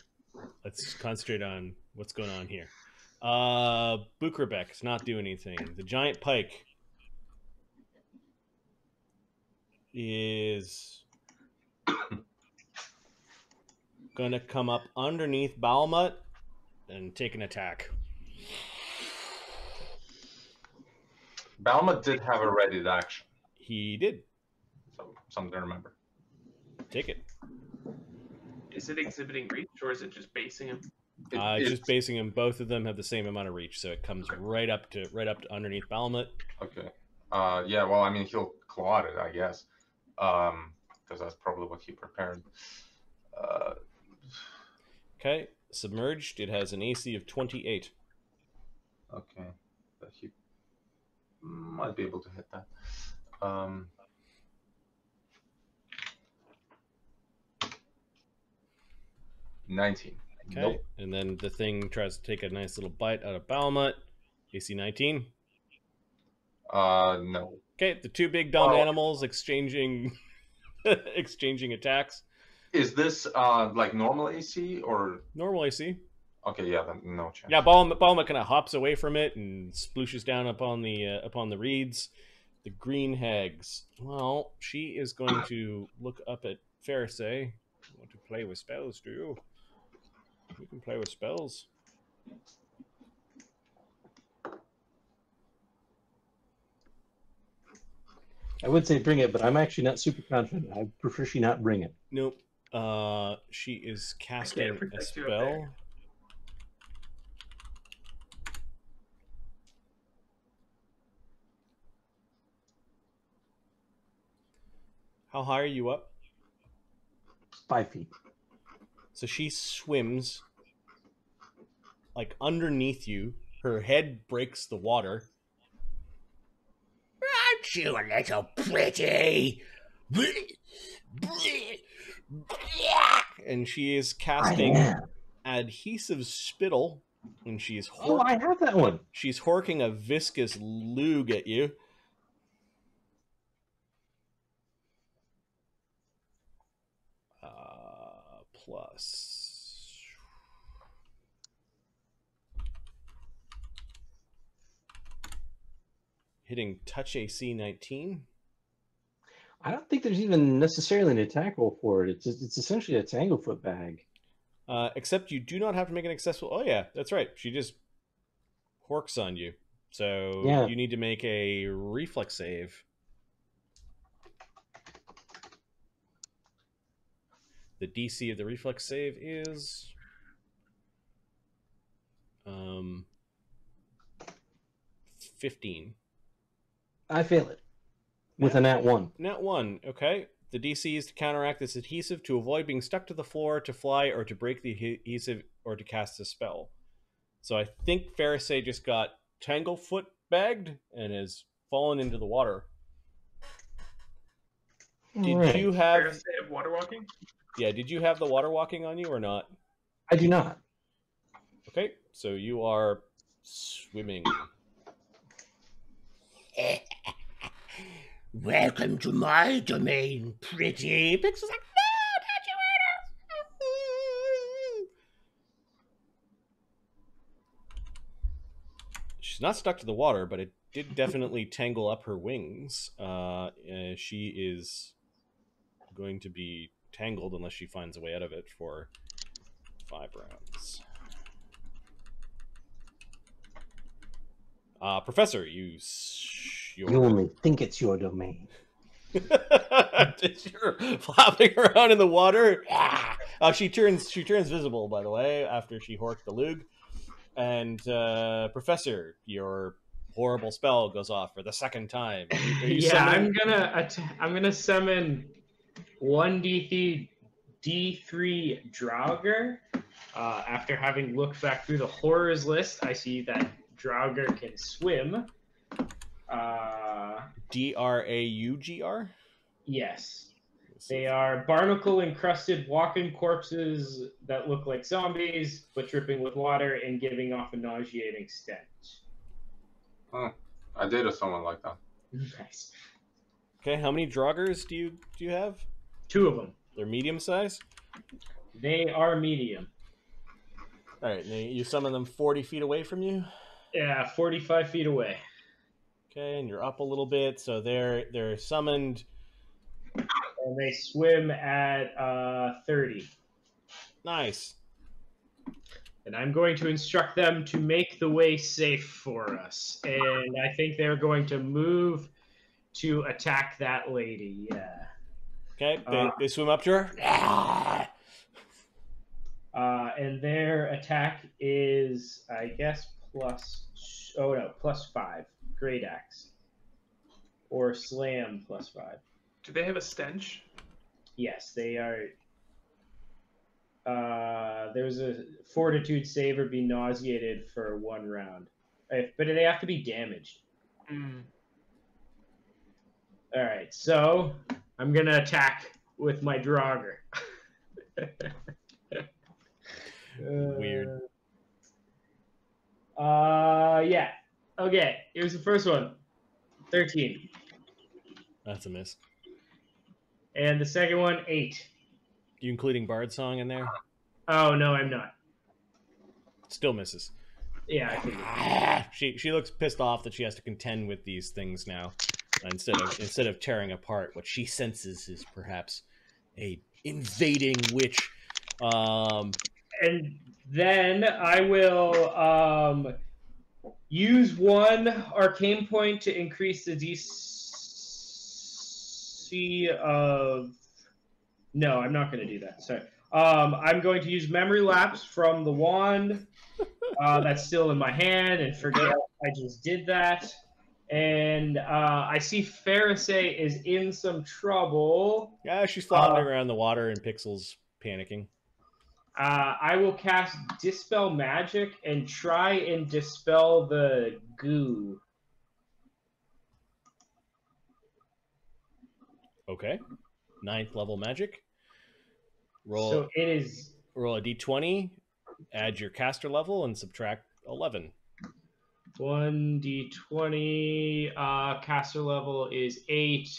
let's concentrate on what's going on here. Bukrabek is not doing anything. The giant pike is gonna come up underneath Balamut and take an attack. Balamut did have a ready action. He did. So something to remember. Take it. Is it exhibiting reach, or is it just basing him? It's just basing him. Both of them have the same amount of reach, so it comes right up to underneath Balamut. Okay. Yeah. Well, I mean, he'll claw at it, I guess, because that's probably what he prepared. Okay. Submerged. It has an AC of 28. Okay. But he might be able to hit that. 19. Okay. Nope. And then the thing tries to take a nice little bite out of Balamut. AC 19. No. Okay. The two big dumb animals exchanging attacks. Is this like normal AC or normal AC? Okay, yeah, then no chance. Yeah, Balamut kind of hops away from it and splooshes down upon the reeds. The green hags. Well, she is going to look up at Pharisee. You want to play with spells, do you? You can play with spells. I would say bring it, but I'm actually not super confident. I prefer she not bring it. Nope. She is casting a spell. How high are you up? 5 feet. So she swims like underneath you. Her head breaks the water. Aren't you a little pretty? And she is casting adhesive spittle, and she's I have that one. She's horking a viscous lug at you. Plus hitting touch AC 19. I don't think there's even necessarily an attack roll for it. It's essentially a Tanglefoot bag. Except you do not have to make an accessible. Oh yeah, that's right. She just horks on you. So you need to make a reflex save. The DC of the reflex save is 15. I fail it with a nat 1. Nat 1, okay. The DC is to counteract this adhesive, to avoid being stuck to the floor, to fly, or to break the adhesive, or to cast a spell. So I think Pharisee just got Tanglefoot bagged and has fallen into the water. Did you have Pharisee of water walking? Yeah, did you have the water walking on you or not? I do not. Okay, so you are swimming. Welcome to my domain, pretty. Pixel's like, no, don't you hurt us. She's not stuck to the water, but it did definitely tangle up her wings. She is going to be tangled unless she finds a way out of it for 5 rounds. Professor, you only think it's your domain. You're flopping around in the water. She turns visible, by the way, after she horked the lug. And Professor, your horrible spell goes off for the second time. Are you summoning? I'm gonna summon 1d3 Draugr. After having looked back through the horrors list, I see that Draugr can swim. Draugr? Yes. They are barnacle-encrusted walking corpses that look like zombies, but dripping with water and giving off a nauseating stench. I dated someone like that. Nice. Okay, how many Draugrs do you have? 2 of them. They're medium size? They are medium. All right, you summon them 40 feet away from you? Yeah, 45 feet away. Okay, and you're up a little bit, so they're summoned. And they swim at 30. Nice. And I'm going to instruct them to make the way safe for us. And I think they're going to move to attack that lady, yeah. Okay, they swim up to her. And their attack is, I guess, +5. Great axe. Or slam +5. Do they have a stench? Yes, they are. There's a fortitude save or be nauseated for 1 round. But they have to be damaged. All right, so I'm going to attack with my Draugr. Weird. Yeah. Okay, here's the first one. 13. That's a miss. And the second one, 8. You including Bard Song in there? Oh, no, I'm not. Still misses. Yeah, I figured. She looks pissed off that she has to contend with these things now. Instead of tearing apart what she senses is perhaps a invading witch. And then I will use 1 arcane point to increase the DC of... No, I'm not going to do that. Sorry. I'm going to use Memory Lapse from the wand that's still in my hand and forget I just did that. And I see Pharisee is in some trouble. Yeah, she's flopping around the water and Pixel's panicking. I will cast Dispel Magic and try and dispel the goo. Okay. 9th level magic. So it is... Roll a d20, add your caster level, and subtract 11. 1d20, caster level is 8.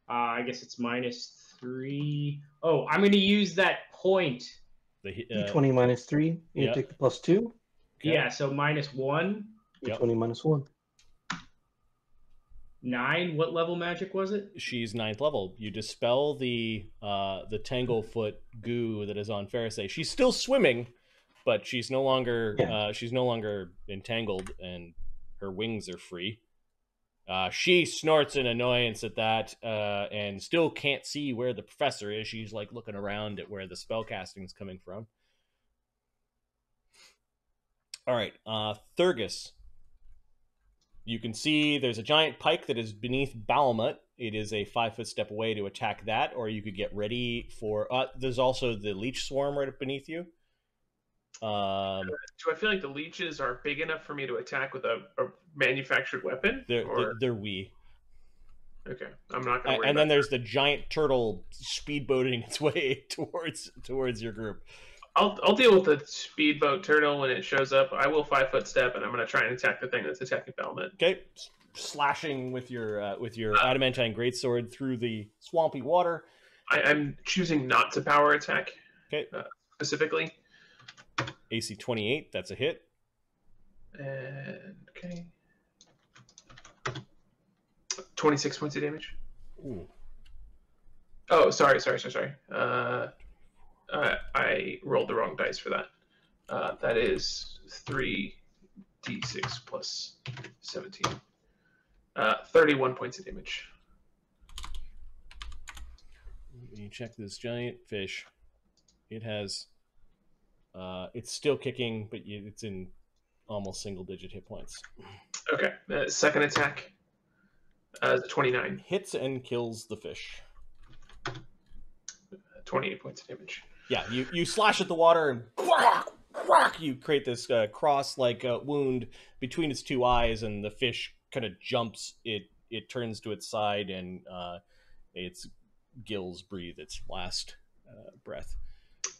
I guess it's -3. Oh, I'm going to use that point. D20 -3. You take the +2. Okay. Yeah, so -1. D20 -1. 9. What level magic was it? She's 9th level. You dispel the Tanglefoot goo that is on Pharisee. She's still swimming, but she's no longer entangled, and her wings are free. She snorts in annoyance at that, and still can't see where the professor is. She's like looking around at where the spell casting is coming from. All right, Thurgus. You can see there's a giant pike that is beneath Balamut. It is a 5-foot step away to attack that, or you could get ready for... there's also the leech swarm right beneath you. Do I feel like the leeches are big enough for me to attack with a manufactured weapon? They're wee. Okay, I'm not going to worry And about then there's the giant turtle speedboating its way towards your group. I'll deal with the speedboat turtle when it shows up. I will 5-foot step, and I'm going to try and attack the thing that's attacking Balamut. Okay, slashing with your adamantine greatsword through the swampy water. I'm choosing not to power attack. Okay, specifically. AC 28. That's a hit. And okay, 26 points of damage. Ooh. Oh, sorry. I rolled the wrong dice for that. That is 3d6 plus 17. 31 points of damage. Let me check this giant fish. It has... it's still kicking, but it's in almost single-digit hit points. Okay. Second attack. 29. Hits and kills the fish. 28 points of damage. Yeah, you slash at the water and quack, quack, you create this cross-like wound between its two eyes, and the fish kind of jumps. It turns to its side, and its gills breathe its last breath.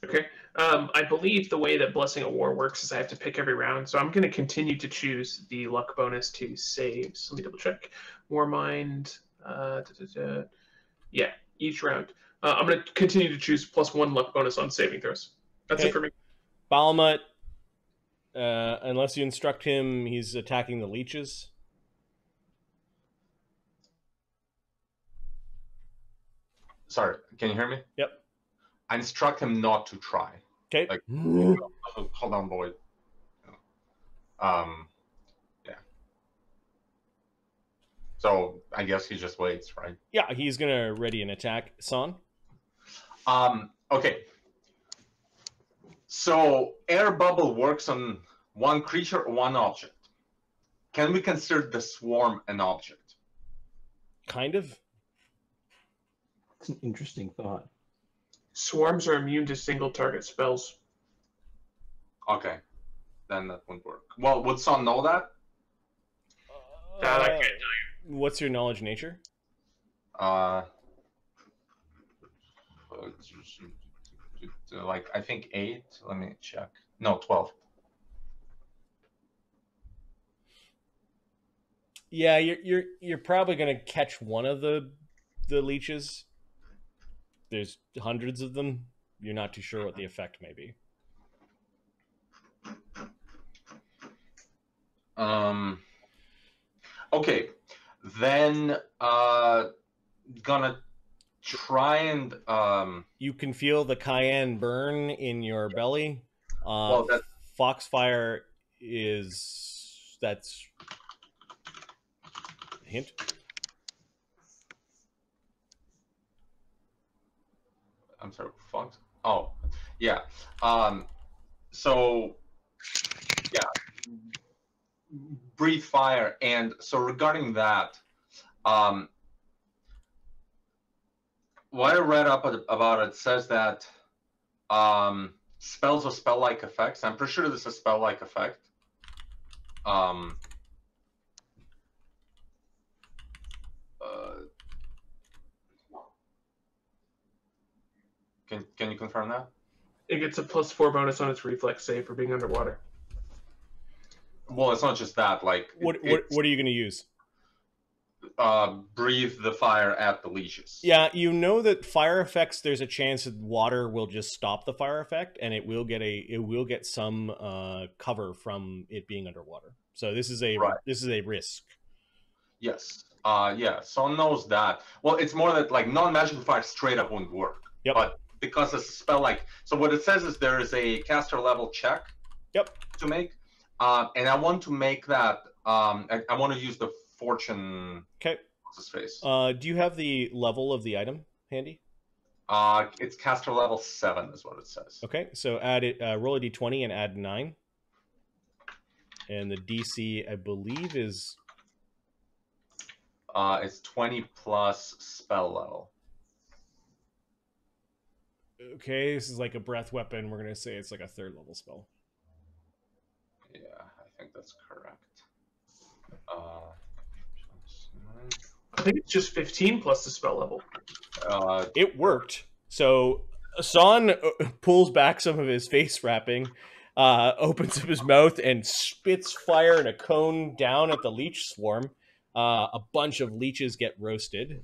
Okay. I believe the way that Blessing of War works is I have to pick every round, so I'm going to continue to choose the luck bonus to saves. Let me double check. Warmind. Yeah, each round. I'm going to continue to choose +1 luck bonus on saving throws. That's it for me. Balamut, unless you instruct him, he's attacking the leeches. Sorry, can you hear me? Yep. I instruct him not to try. Okay. Like, hold on, boy. Yeah. So I guess he just waits, right? Yeah, he's gonna ready an attack. Son. Okay. So air bubble works on one creature or one object. Can we consider the swarm an object? Kind of. It's an interesting thought. Swarms are immune to single target spells. Okay. Then that wouldn't work. Well, would Son know that? That I can't tell you. What's your knowledge nature? Like I think 8. Let me check. No, 12. Yeah, you're probably gonna catch one of the leeches. There's hundreds of them. You're not too sure what the effect may be. Okay, then gonna try and you can feel the cayenne burn in your belly. Well, that... Foxfire that's hint. I'm sorry, Fox. Oh, yeah. So yeah, breathe fire. And so regarding that, what I read up about it says that spells or spell-like effects. I'm pretty sure this is a spell-like effect. Can you confirm that? It gets a +4 bonus on its reflex save for being underwater. Well, it's not just that. Like, what are you going to use? Breathe the fire at the leashes. Yeah, you know that fire effects. There's a chance that water will just stop the fire effect, and it will get some cover from it being underwater. So this is a risk. Yes. Yeah. Son knows that. Well, it's more that like non-magical fire straight up wouldn't work. Yep. But because it's a spell like, so what it says is there is a caster level check. Yep. To make, and I want to make that. I want to use the fortune. Okay. What's his face? Do you have the level of the item handy? It's caster level 7 is what it says. Okay, so add it. Roll a d20 and add 9. And the DC, I believe, is It's 20 plus spell level. Okay, this is like a breath weapon. We're gonna say it's like a 3rd level spell. Yeah, I think that's correct. I think it's just 15 plus the spell level. It worked. So Asan pulls back some of his face wrapping, opens up his mouth, and spits fire in a cone down at the leech swarm. A bunch of leeches get roasted.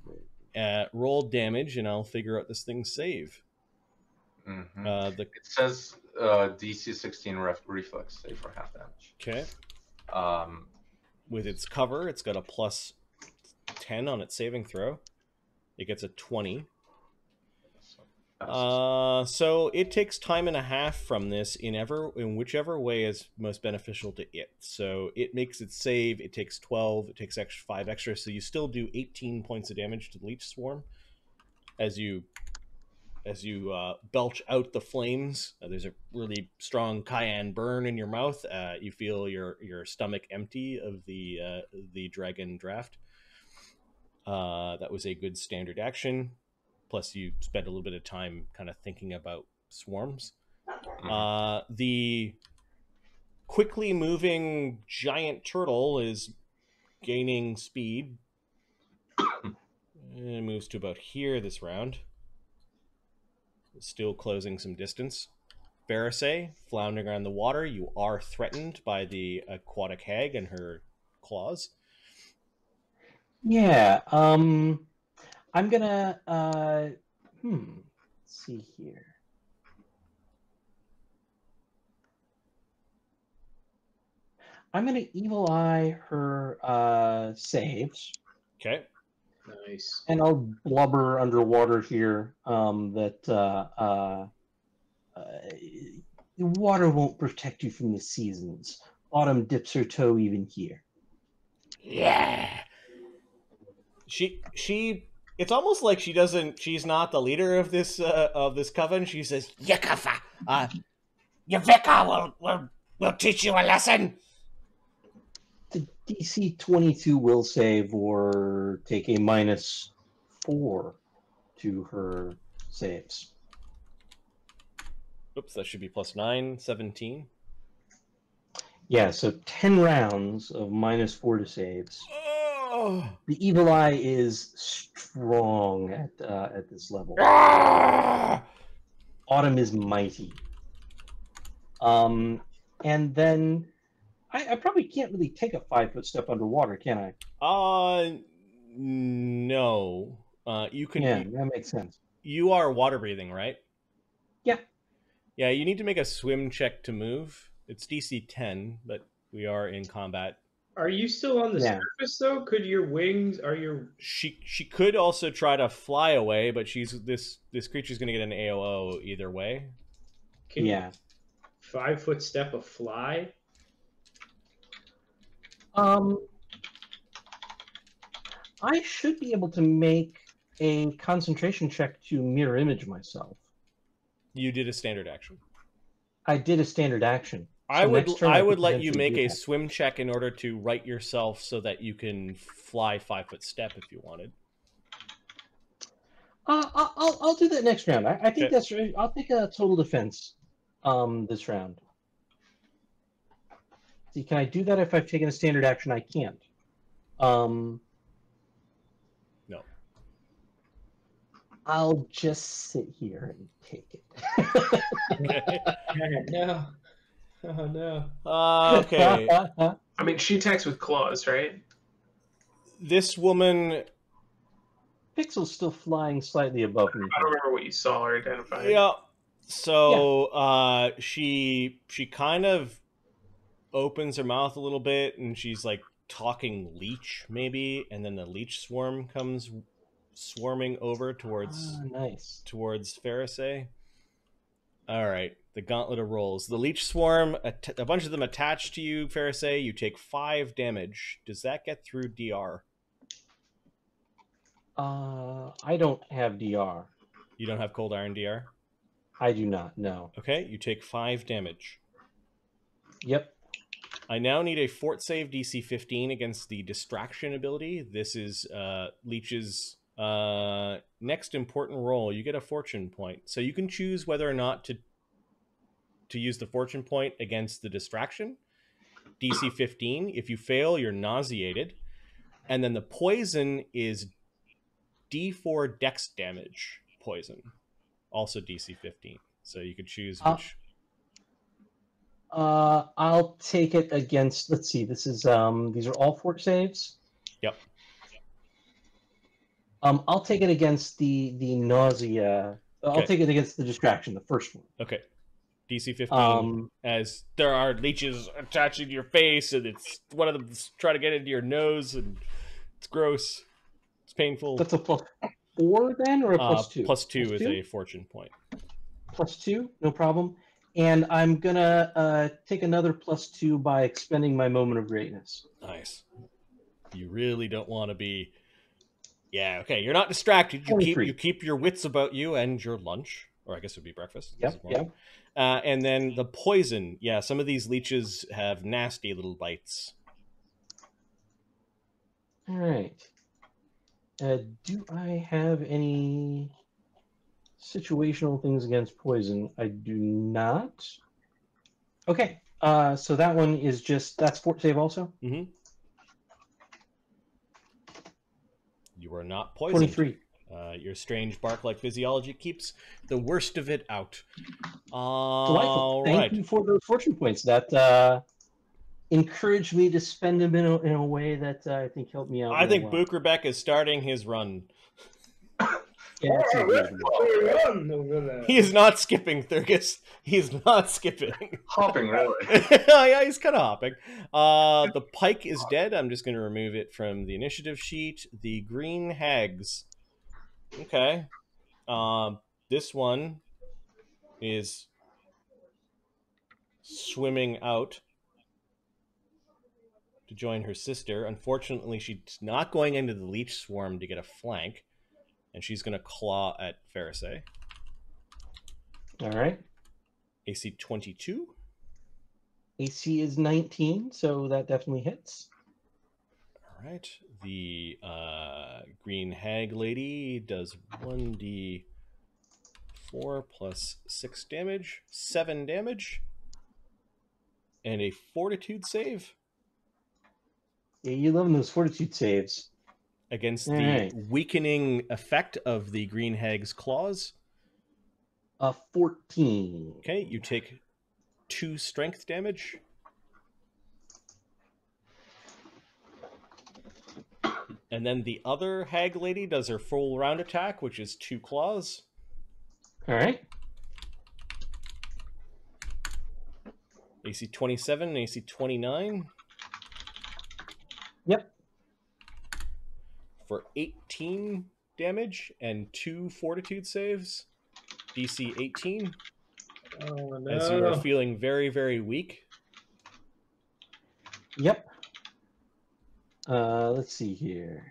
Roll damage, and I'll figure out this thing's save. Mm-hmm. It says DC 16 reflex save for half damage. Okay. With its cover, it's got a plus 10 on its saving throw. It gets a 20. So it takes time and a half from this in whichever way is most beneficial to it. So it makes its save. It takes 12. It takes 5 extra. So you still do 18 points of damage to the leech swarm as you belch out the flames. There's a really strong cayenne burn in your mouth. You feel your stomach empty of the dragon draft. That was a good standard action. Plus, you spent a little bit of time kind of thinking about swarms. The quickly moving giant turtle is gaining speed. It moves to about here this round. It's still closing some distance. Pharisee, floundering around the water, you are threatened by the aquatic hag and her claws. Yeah, I'm gonna, let's see here. I'm gonna evil eye her saves. Okay. Nice. And I'll blubber underwater here that water won't protect you from the seasons. Autumn dips her toe even here. Yeah. She it's almost like she's not the leader of this coven. She says, Yakafa, Yavika will teach you a lesson. The DC 22 will save or take a -4 to her saves. Oops, that should be +9, 17. Yeah, so 10 rounds of -4 to saves. Oh. The evil eye is strong at this level. Ah! Autumn is mighty. And then I probably can't really take a 5-foot step underwater, can I? No. You can. Yeah, that makes sense. You are water breathing, right? Yeah. Yeah, you need to make a swim check to move. It's DC 10, but we are in combat. Are you still on the surface though? Could your wings? Are your She could also try to fly away, but this creature's going to get an AOO either way. Can you 5-foot step a fly? I should be able to make a concentration check to mirror image myself. You did a standard action. I did a standard action. So I would let you potentially make do a that. swim check in order to right yourself so that you can fly 5-foot step if you wanted. I'll do that next round. I think Okay. that's right. I'll take a total defense this round. See, can I do that if I've taken a standard action? I can't. No. I'll just sit here and take it. Okay. No. Oh no. Okay. I mean, she attacks with claws, right? This woman. Pixel's still flying slightly above me. I don't remember what you saw or identified. Yeah. So she kind of opens her mouth a little bit and she's like talking leech maybe, and then the leech swarm comes swarming over towards Pharisee. All right, the gauntlet of rolls. The leech swarm, a bunch of them attached to you, Pharisee. You take 5 damage. Does that get through DR? I don't have DR. You don't have cold iron DR? I do not, no. Okay, you take 5 damage. Yep. I now need a fort save DC 15 against the distraction ability. This is Leech's next important roll. You get a fortune point. So you can choose whether or not to use the fortune point against the distraction. DC 15. If you fail, you're nauseated. And then the poison is D4 dex damage poison. Also DC 15. So you could choose which. I'll take it against. Let's see. This is these are all fort saves. Yep. I'll take it against the nausea. I'll take it against the distraction, the first one. Okay. DC 15. As there are leeches attaching to your face, and it's one of them trying to get into your nose, and it's gross. It's painful. That's a +4 then, or a +2? +2 is a fortune point. +2, no problem. And I'm gonna take another +2 by expending my moment of greatness. Nice. You really don't want to be. Yeah. Okay. You're not distracted. You keep your wits about you and your lunch, or I guess it would be breakfast. Yep. Yep. And then the poison. Yeah. Some of these leeches have nasty little bites. All right. Do I have any situational things against poison? I do not. Okay. So that one is that's fort save also? Mm-hmm. You are not poisoned. 23. Your strange bark-like physiology keeps the worst of it out. Delightful. Thank you for those fortune points. That encouraged me to spend them in a way that I think helped me out. I think Bookrebeck is starting his run. Yeah, he is not skipping, Thurgus. He's not skipping. Hopping, really. Yeah, he's kind of hopping. The pike is dead. I'm just going to remove it from the initiative sheet. The green hags. Okay. This one is swimming out to join her sister. Unfortunately, she's not going into the leech swarm to get a flank. And she's going to claw at Pharisee. All right. AC 22. AC is 19, so that definitely hits. All right. The green hag lady does 1d4 plus 6 damage, 7 damage, and a fortitude save. Yeah, you love those fortitude saves. Against the weakening effect of the green hag's claws. 14. Okay, you take 2 strength damage. And then the other hag lady does her full round attack, which is 2 claws. All right. AC 27 and AC 29. Yep. For 18 damage and 2 fortitude saves. DC 18. Oh, no. As you are feeling very, very weak. Yep. Let's see here.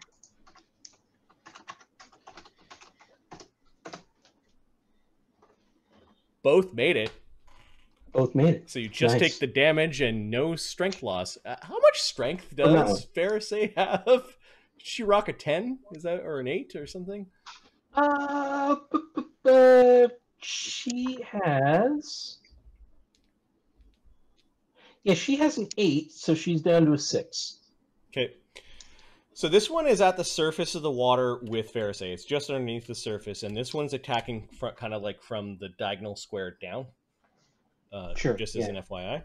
Both made it. Both made it. So you just take the damage and no strength loss. How much strength does Pharisee have? Did she rock a 10? Is that, or an 8 or something? She has. Yeah, she has an 8, so she's down to a 6. Okay. So this one is at the surface of the water with Pharisee. It's just underneath the surface, and this one's attacking kind of like from the diagonal square down. Sure. Just as an FYI.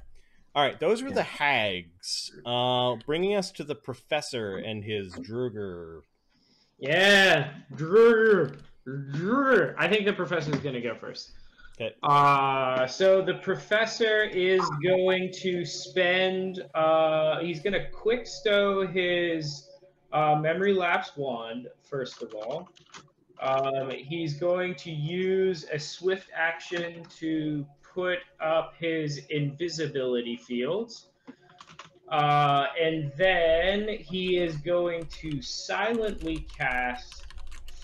All right, those were the hags. Bringing us to the professor and his Druger. Yeah, Druger. I think the professor is going to go first. Okay. So the professor is going to spend. He's going to quick stow his memory lapse wand first of all. He's going to use a swift action to put up his invisibility fields. And then he is going to silently cast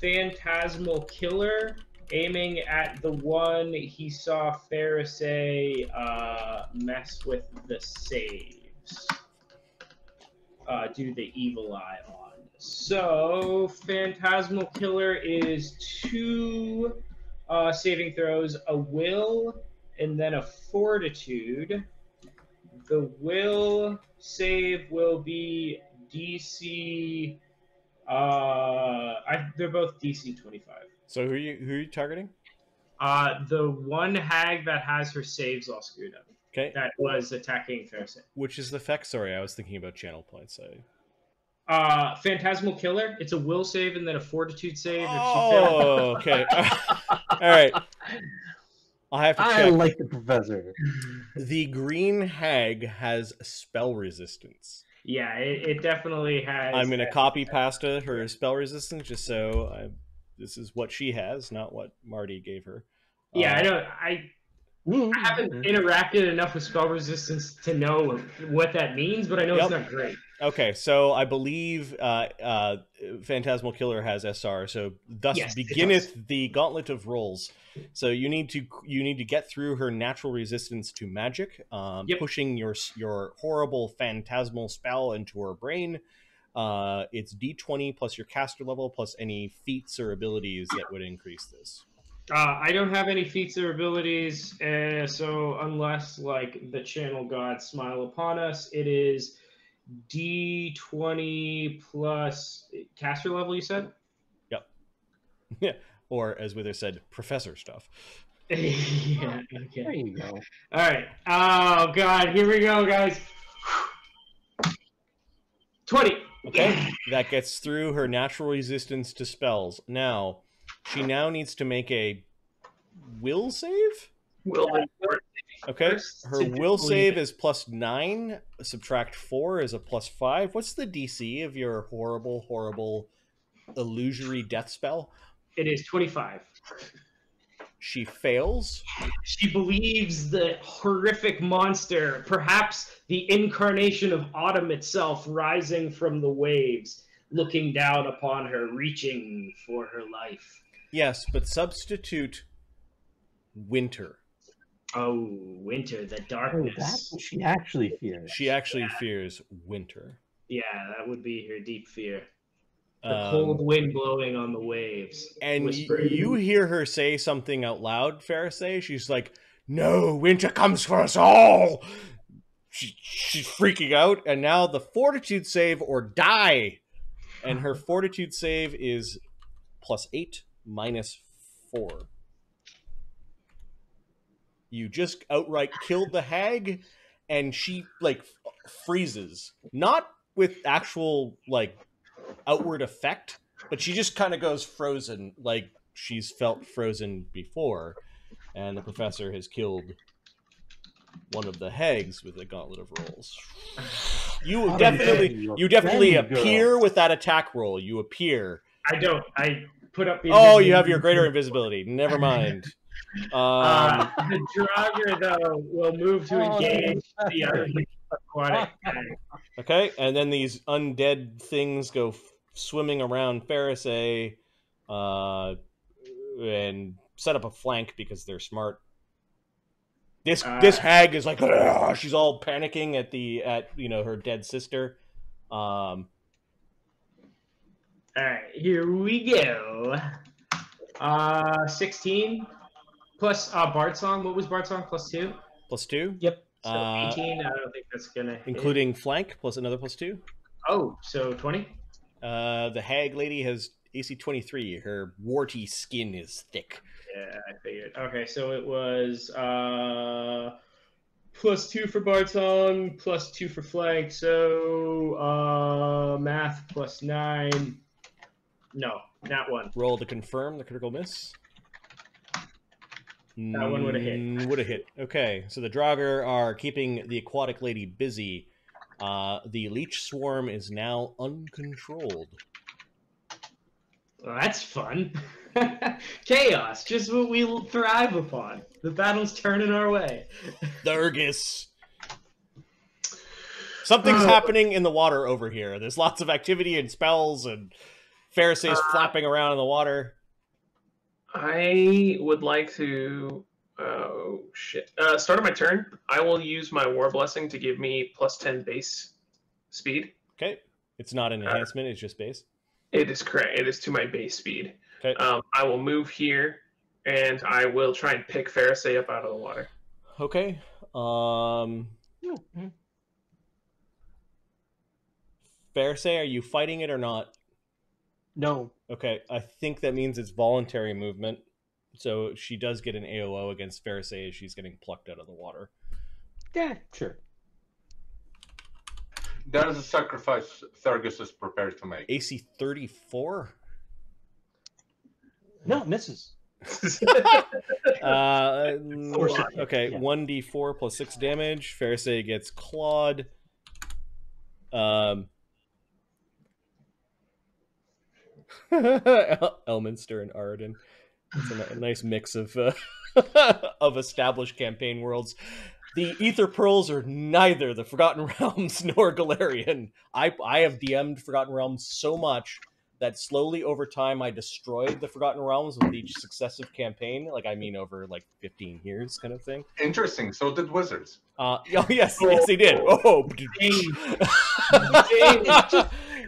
Phantasmal Killer, aiming at the one he saw Pharisee mess with the saves. due to the evil eye on. So, Phantasmal Killer is 2 saving throws, a will, and then a fortitude. The will save will be DC. They're both DC 25. So who are you targeting? The one hag that has her saves all screwed up. Okay. That was attacking Pharisee. Which is the effect? Sorry, I was thinking about channel points. Phantasmal Killer. It's a will save and then a fortitude save. Oh, okay. All right. I'll have to check. I like the professor. The green hag has spell resistance. Yeah, it definitely has. I'm going to copy pasta her spell resistance just so this is what she has, not what Marty gave her. Yeah, I haven't interacted enough with spell resistance to know what that means, but I know it's not great. Okay, so I believe Phantasmal Killer has SR, so thus beginneth the Gauntlet of Rolls. So you need to get through her natural resistance to magic, pushing your horrible phantasmal spell into her brain. It's D20 plus your caster level plus any feats or abilities that would increase this. I don't have any feats or abilities, so unless like the channel gods smile upon us, it is D20 plus caster level, you said? Yep. Yeah. Or, as Wither said, professor stuff. Yeah, okay. There you go. All right. Oh, God. Here we go, guys. 20. Okay. That gets through her natural resistance to spells. Now, she now needs to make a will save? Okay. Her will save is +9. Subtract 4 is a +5. What's the DC of your horrible, horrible illusory death spell? It is 25. She fails. She believes the horrific monster, perhaps the incarnation of autumn itself, rising from the waves, looking down upon her, reaching for her life. Yes, but substitute winter. Oh, winter, the darkness. Oh, that's what she actually fears. She actually fears winter. Yeah, that would be her deep fear. The cold wind blowing on the waves. And you hear her say something out loud, Pharisee. She's like, "No, winter comes for us all." She's freaking out. And now the fortitude save or die. And her fortitude save is +8 -4. You just outright killed the hag, and she, like, freezes. Not with actual, like, outward effect, but she just kind of goes frozen, like she's felt frozen before, and the professor has killed one of the hags with a Gauntlet of Rolls. You definitely appear with that attack roll. You appear. I don't. I put up the. Oh, you have your greater invisibility. Never mind. The Draugr, though, will move to engage the other aquatic hag. Okay, and then these undead things go swimming around Pharisee and set up a flank because they're smart. This hag is like, ugh, she's all panicking at her dead sister. All right, here we go. 16 plus Bard Song. What was Bard Song? +2. +2. Yep. So 18. I don't think that's gonna hit. Including flank plus another +2. Oh, so 20. The hag lady has AC 23. Her warty skin is thick. Yeah, I figured. Okay, so it was +2 for Bard Song, +2 for flank. So math +9. No, not 1. Roll to confirm the critical miss. That one would have hit. Would have hit. Okay, so the Draugr are keeping the aquatic lady busy. The leech swarm is now uncontrolled. Well, that's fun. Chaos, just what we thrive upon. The battle's turning our way. Thurgus. Something's happening in the water over here. There's lots of activity and spells, and Pharisees flapping around in the water. I would like to Oh, shit. Start of my turn, I will use my War Blessing to give me +10 base speed. Okay. It's not an enhancement, it's just base. It is correct. It is to my base speed. Okay. I will move here, and I will try and pick Pharisee up out of the water. Okay. Pharisee, are you fighting it or not? No. Okay, I think that means it's voluntary movement. So she does get an AOO against Pharisee as she's getting plucked out of the water. Yeah, sure. That is a sacrifice Fergus is prepared to make. AC 34? No, it misses. Okay, Yeah. 1d4 plus 6 damage. Pharisee gets clawed. Elminster and Arden. It's a nice mix of of established campaign worlds. The Ether Pearls are neither the Forgotten Realms nor Galarian. I have DM'd Forgotten Realms so much that slowly over time I destroyed the Forgotten Realms with each successive campaign. Like, I mean, over like 15 years kind of thing. Interesting. So did Wizards. Oh, yes, they did. Oh,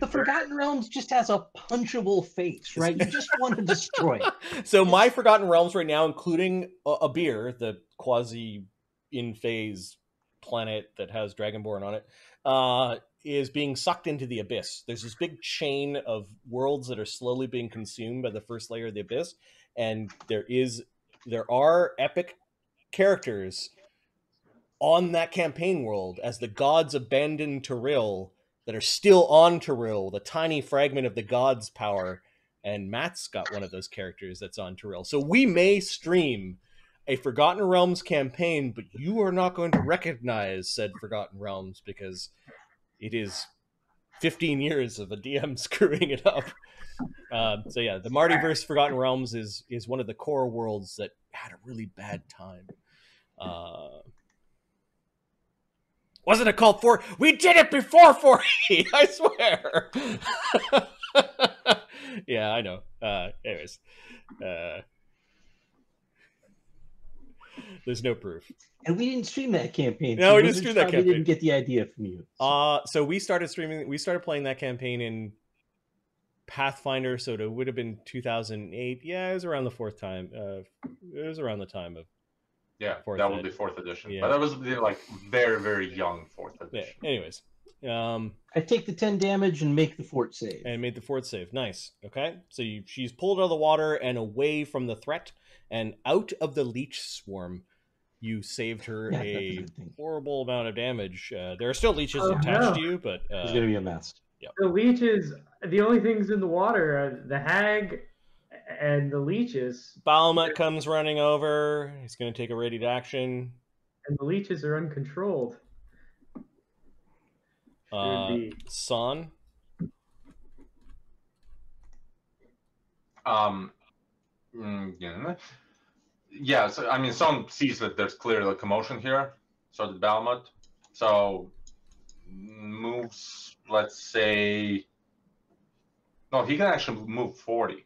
The Forgotten Realms just has a punchable face, right? You just want to destroy it. So my Forgotten Realms right now, including Abir, the quasi in-phase planet that has Dragonborn on it, is being sucked into the Abyss. There's this big chain of worlds that are slowly being consumed by the first layer of the Abyss, and there are epic characters on that campaign world as the gods abandon Tyrell that are still on Tyrell, the tiny fragment of the gods' power, and Matt's got one of those characters that's on Tyrell. So we may stream a Forgotten Realms campaign, but you are not going to recognize said Forgotten Realms because it is 15 years of a DM screwing it up. So yeah, the Martyverse Forgotten Realms is one of the core worlds that had a really bad time. Wasn't it called 4? We did it before 4E, I swear. Yeah, I know. Anyways, there's no proof. And we didn't stream that campaign. No, we didn't stream that campaign. We didn't get the idea from you. So we started playing that campaign in Pathfinder, so it would have been 2008. Yeah, it was around the fourth time. It was around the time of. Yeah, that would be 4th edition. Yeah. But that was like very, very young 4th edition. Yeah. Anyways. I take the 10 damage and make the fort save. And made the fort save. Nice. Okay. So she's pulled out of the water and away from the threat and out of the leech swarm. You saved her a horrible amount of damage. There are still leeches attached to you, but... it's going to be a mess. Yep. The leeches, the only things in the water are the hag and the leeches. Bahamut comes running over. He's going to take a readied action. And the leeches are uncontrolled. Son. Yeah, so I mean, Son sees that there's clearly a commotion here. So did Bahamut. So moves, let's say. No, he can actually move 40.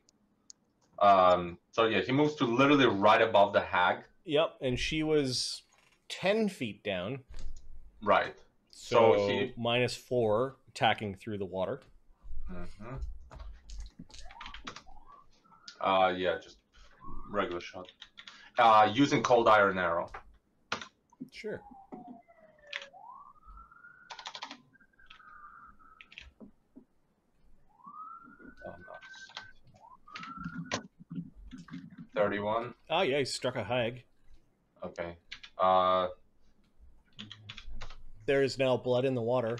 So yeah, he moves to literally right above the hag. Yep, and she was 10 feet down. Right. So he -4 attacking through the water. Mm-hmm. Yeah, just regular shot. Using cold iron arrow. Sure. Oh, nice. 31. Oh yeah, he struck a hag. Okay. There is now blood in the water.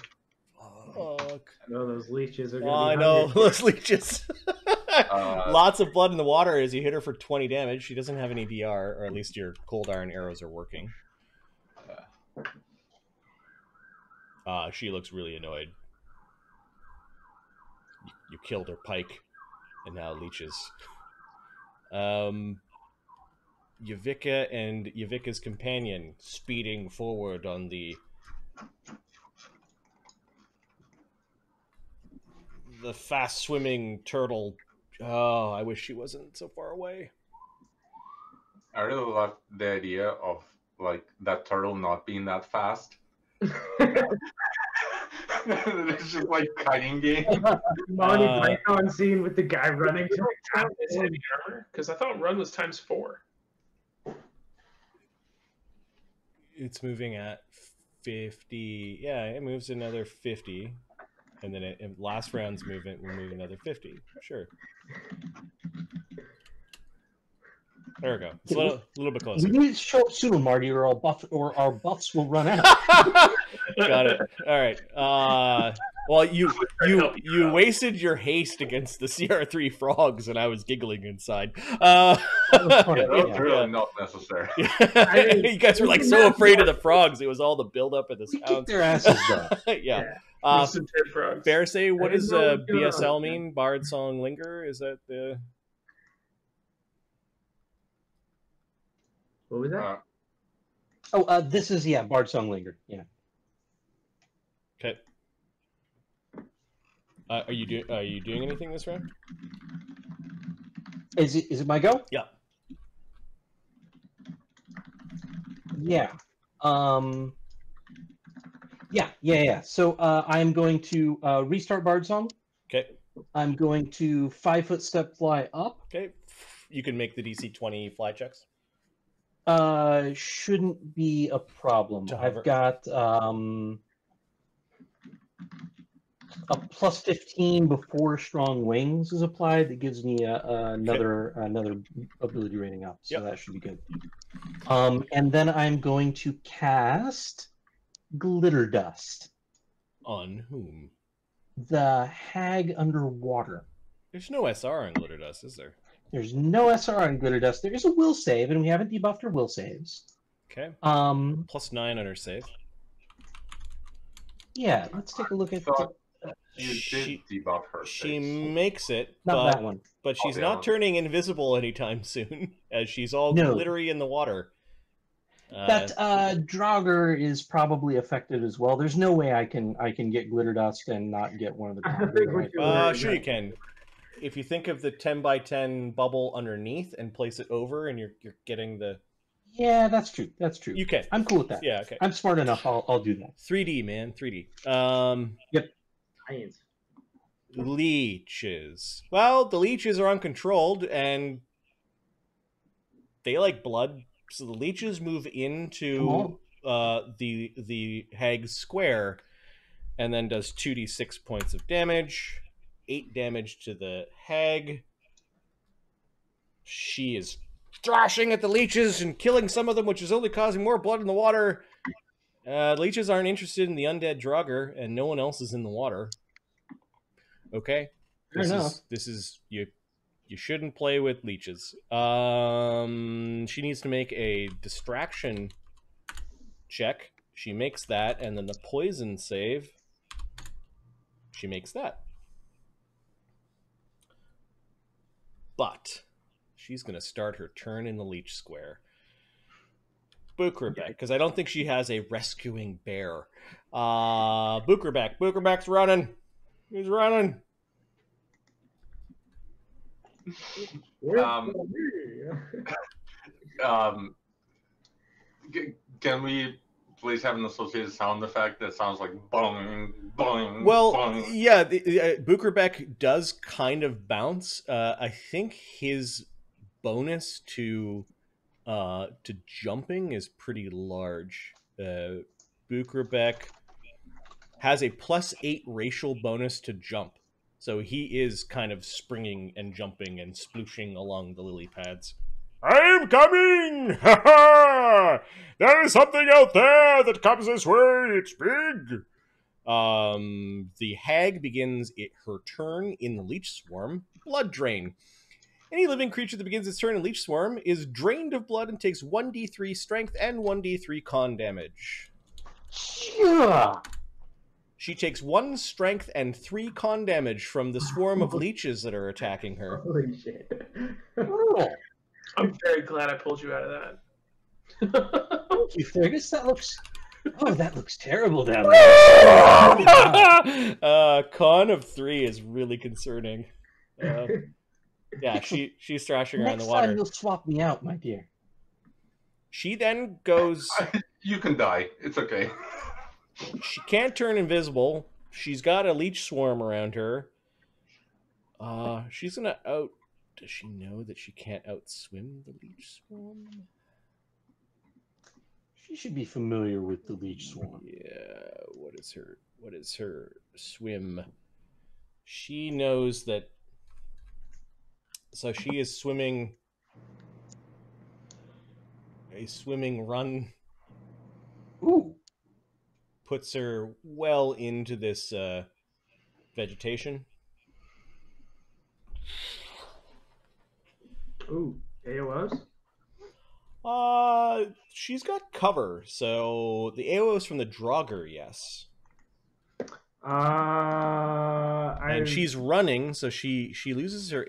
Fuck. I know those leeches are going Oh, to be I know hungry. those leeches. Lots of blood in the water as you hit her for 20 damage. She doesn't have any DR, or at least your cold iron arrows are working. She looks really annoyed. You killed her pike, and now leeches. Yavika and Yavika's companion speeding forward on the fast-swimming turtle. Oh, I wish she wasn't so far away. I really love the idea of like that turtle not being that fast. It's just like kiting game. Monty Python scene with the guy running to Half his heavy armor? Because I thought run was ×4. It's moving at 50. Yeah, it moves another 50. And then in last round's movement will move another 50. Sure. There we go. It's a little bit closer. We need to show up soon, Marty, or our buffs will run out. Got it. All right. Well, you wasted your haste against the CR3 frogs, and I was giggling inside. That was funny. Yeah, that was Yeah. really not necessary. You guys were like so afraid of the frogs. It was all the buildup of the We kicked sounds. their asses, though. Yeah. Some dead frogs. Fair say, what I does didn't know what was going BSL on. mean? Bard Song Linger? Is that the... What was that? This is Bard Song Linger. Yeah. Okay. Are you doing anything this round? Is it my go? Yeah. Yeah. Yeah. So I'm going to restart Bard Song. Okay. I'm going to 5-foot step fly up. Okay. You can make the DC 20 fly checks. Shouldn't be a problem. To hover. I've got a plus 15 before strong wings is applied. That gives me another ability rating up, so Yep. that should be good. And then I'm going to cast Glitter Dust, On whom? the hag underwater. There's no SR on Glitter Dust, is there? There's no SR on Glitter Dust. There is a will save, and we haven't debuffed her will saves. Okay. Um, +9 on her save. yeah, let's take a look at Thought you She- did debuff her. She face. makes it, not that one. but she's the not other one. turning invisible anytime soon, as she's all No. glittery in the water. That Draugr is probably affected as well. There's no way I can get Glitter Dust and not get one of the. I Draugr, think we right? should- Sure you can. If you think of the 10x10 bubble underneath and place it over, and you're getting the... Yeah, that's true. That's true. You can. I'm cool with that. Yeah, okay. I'm smart enough. I'll do that. 3D, man. 3D. Science. Leeches. Well, the leeches are uncontrolled, and they like blood, so the leeches move into the hag's square, and then does 2d6 points of damage, 8 damage to the hag. She is thrashing at the leeches and killing some of them, which is only causing more blood in the water. Leeches aren't interested in the undead Draugr, and no one else is in the water. Okay, Fair enough. this is you shouldn't play with leeches. She needs to make a distraction check. She makes that, and then the poison save. She makes that. But she's going to start her turn in the leech square. Bookerbeck, because I don't think she has a rescuing bear. Bookerbeck. Bookerbeck's running. He's running. Can we please have an associated sound effect that sounds like bong, bong, Well, bong? yeah, Bookerbeck does kind of bounce. I think his bonus to jumping is pretty large. Bookerbeck has a +8 racial bonus to jump, so he is kind of springing and jumping and splooshing along the lily pads. I'm coming! Ha ha! There is something out there that comes this way. It's big. The hag begins her turn in the leech swarm. Blood drain. Any living creature that begins its turn in leech swarm is drained of blood and takes 1d3 strength and 1d3 con damage. Yeah. She takes 1 strength and 3 con damage from the swarm of leeches that are attacking her. Holy shit. Brutal. I'm very glad I pulled you out of that. Thank you, Fergus. That looks terrible down there. Con of 3 is really concerning. Yeah, she's thrashing around Next the water. time you'll swap me out, my dear. She then goes. You can die. It's okay. She can't turn invisible. She's got a leech swarm around her. She's gonna out. Does she know that she can't outswim the leech swarm? She should be familiar with the leech swarm. Yeah. What is her swim? She knows that. So she is swimming. A swimming run Ooh. puts her well into this vegetation. Ooh, AOs? She's got cover, so the AO is from the Draugr, yes. And she's running, so she loses her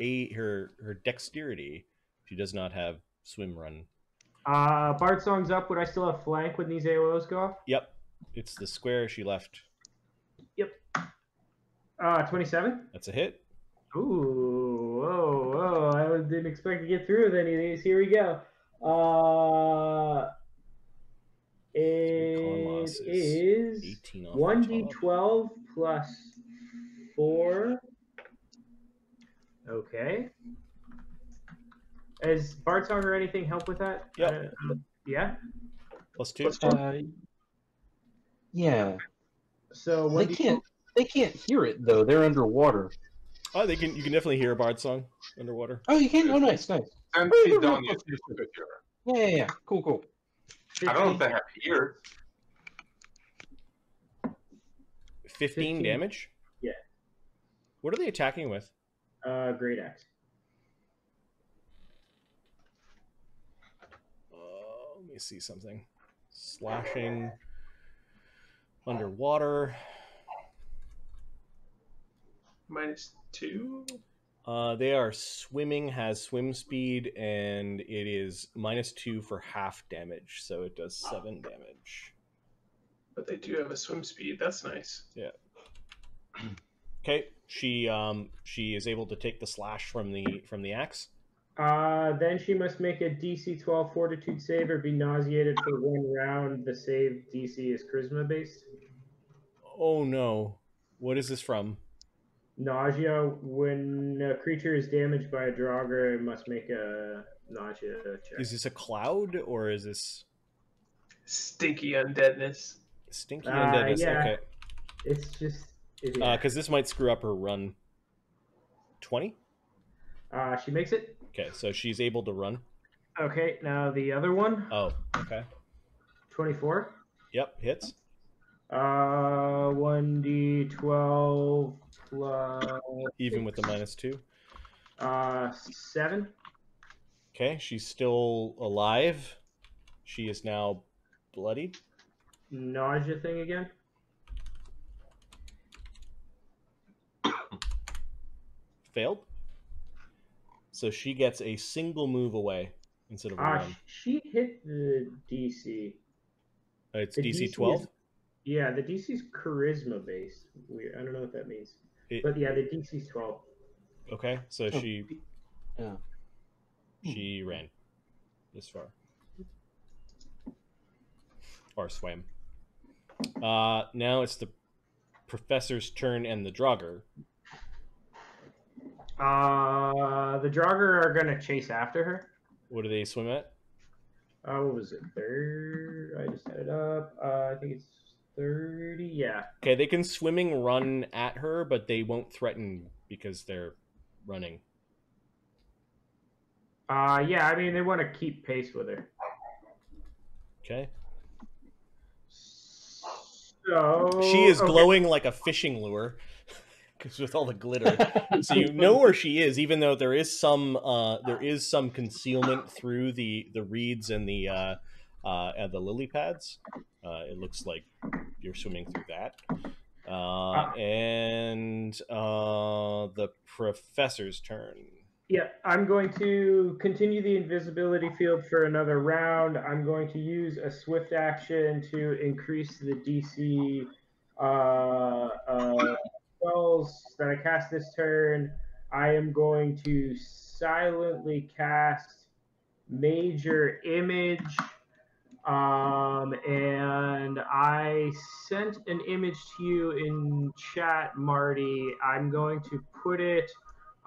dexterity. She does not have swim run. Bard Song's up. Would I still have flank when these AOs go off? Yep, it's the square she left. Yep. 27? That's a hit. Ooh, whoa. I didn't expect to get through with any of these. Here we go. It is 1d12 plus 4. Okay. Does Bard Song or anything help with that? Yep. Yeah. Plus 2. Yeah. So they can't hear it though. They're underwater. Oh, you can definitely hear a Bard Song underwater. Oh, you can. Oh, nice. And Oh, feet you're down, real you see the picture. Yeah. Cool. I don't know if they have ears. 15 damage? Yeah. What are they attacking with? Great axe. Let me see something. Slashing underwater. -2. They are swimming, has swim speed, and it is -2 for half damage, so it does 7 damage. But they do have a swim speed. That's nice. Yeah. Okay. She is able to take the slash from the axe. Then she must make a DC 12 Fortitude save or be nauseated for 1 round. The save DC is Charisma based. Oh no! What is this from? Nausea. When a creature is damaged by a Draugr, it must make a nausea check. Is this a cloud or is this Stinky undeadness. stinky undeadness? Yeah. Okay. It's just. Because this might screw up her run. 20? She makes it. Okay, so she's able to run. Okay, now the other one. Oh, okay. 24. Yep, hits. 1d12 plus. Even with the -2. 7. Okay, she's still alive. She is now bloodied. Nausea thing again. Failed. So she gets a single move away instead of a run. She hit the DC. It's The DC DC 12? Yeah, the DC's charisma based. Weird. I don't know what that means. But yeah, the DC's 12. Okay, so she Yeah. ran this far. Or swam. Now it's the professor's turn and the Draugr. The Draugr are gonna chase after her. What do they swim at? What was it? I just had it up. I think it's 30. Yeah. Okay, they can swimming run at her, but they won't threaten because they're running. Yeah. I mean, they want to keep pace with her. Okay. So She is glowing like a fishing lure, because with all the glitter, so you know where she is, even though there is some concealment through the reeds and the lily pads. It looks like you're swimming through that. And the professor's turn. Yeah, I'm going to continue the invisibility field for another round. I'm going to use a swift action to increase the DC spells that I cast this turn. I am going to silently cast Major Image And I sent an image to you in chat, Marty. I'm going to put it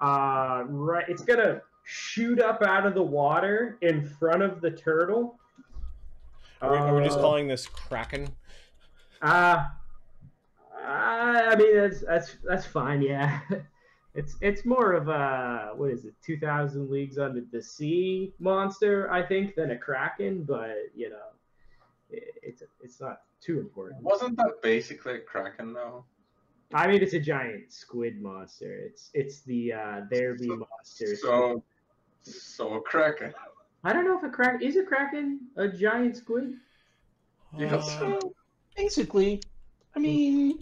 right. It's gonna shoot up out of the water in front of the turtle. Are we just calling this Kraken? I mean that's fine. Yeah, it's more of a what is it? 2,000 Leagues Under the Sea monster, I think, than a Kraken. But you know, it's not too important. Wasn't that basically a Kraken though? I mean, it's a giant squid monster. It's the Thereby monster. So a Kraken. I don't know if a Kraken a giant squid? Yes. Well, basically, I mean,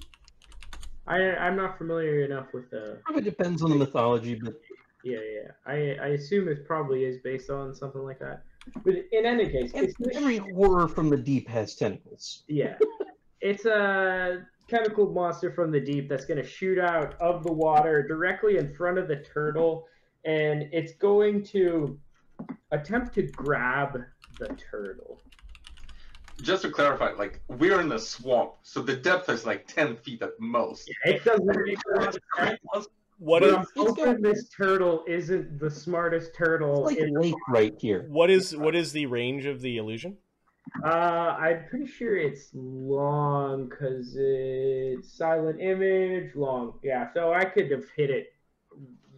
I'm not familiar enough with the. probably depends on the mythology, but Yeah. I assume it probably is based on something like that. But in any case, every horror from the deep has tentacles. yeah, it's a chemical monster from the deep that's going to shoot out of the water directly in front of the turtle, and it's going to attempt to grab the turtle. Just to clarify, like, we're in the swamp, so the depth is like 10 feet at most. Yeah, it doesn't make a lot of sense. What But is I'm hoping this turtle isn't the smartest turtle. It's like lake right here. what is the range of the illusion? I'm pretty sure it's long because it's silent image long. Yeah, so I could have hit it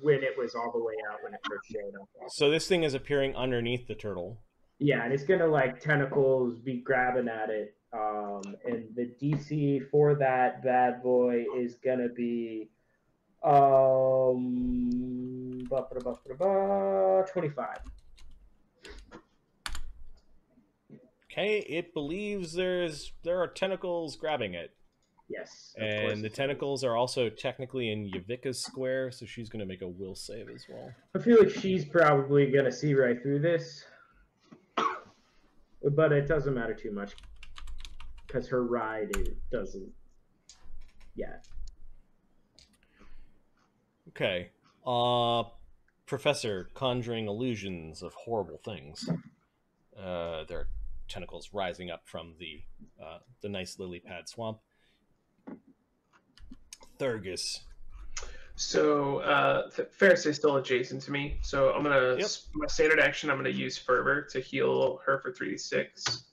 when it was all the way out when it first showed up. So this thing is appearing underneath the turtle. Yeah, and it's gonna like tentacles be grabbing at it. And the DC for that bad boy is gonna be 25. Okay, it believes there are tentacles grabbing it. Yes. And the tentacles are also technically in Yavika's square, so she's going to make a will save as well. I feel like she's probably gonna see right through this, but it doesn't matter too much because her ride doesn't. Yeah. Okay. Professor, conjuring illusions of horrible things. There are tentacles rising up from the nice Lillypad Swamp. Thurgus. So Ferris is still adjacent to me, so I'm gonna my standard action. I'm gonna use Fervor to heal her for 3d6.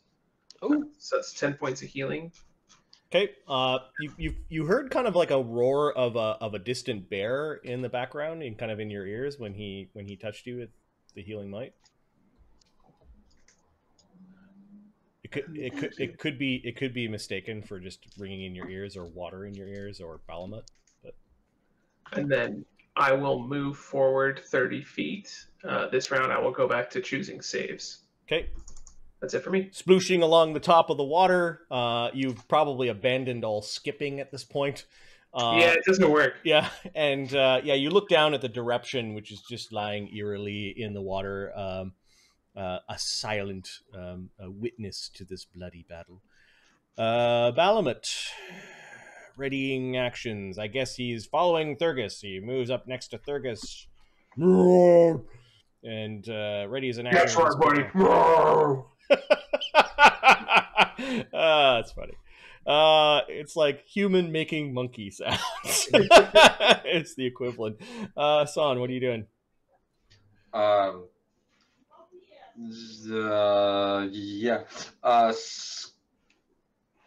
Oh, So that's 10 points of healing. Okay. You heard kind of like a roar of a distant bear in the background and kind of in your ears when he touched you with the healing might. It could be mistaken for just ringing in your ears or water in your ears or Balamut. But And then I will move forward 30 feet. This round I will go back to choosing saves. okay. That's it for me. Splooshing along the top of the water. You've probably abandoned all skipping at this point. Yeah, it doesn't work. Yeah, and you look down at the Direption, which is just lying eerily in the water, a silent witness to this bloody battle. Balamut, readying actions. I guess he's following Thurgus. He moves up next to Thurgus. And ready as an action. That's right, buddy. That's funny. It's like human making monkey sounds. It's the equivalent. Son, what are you doing?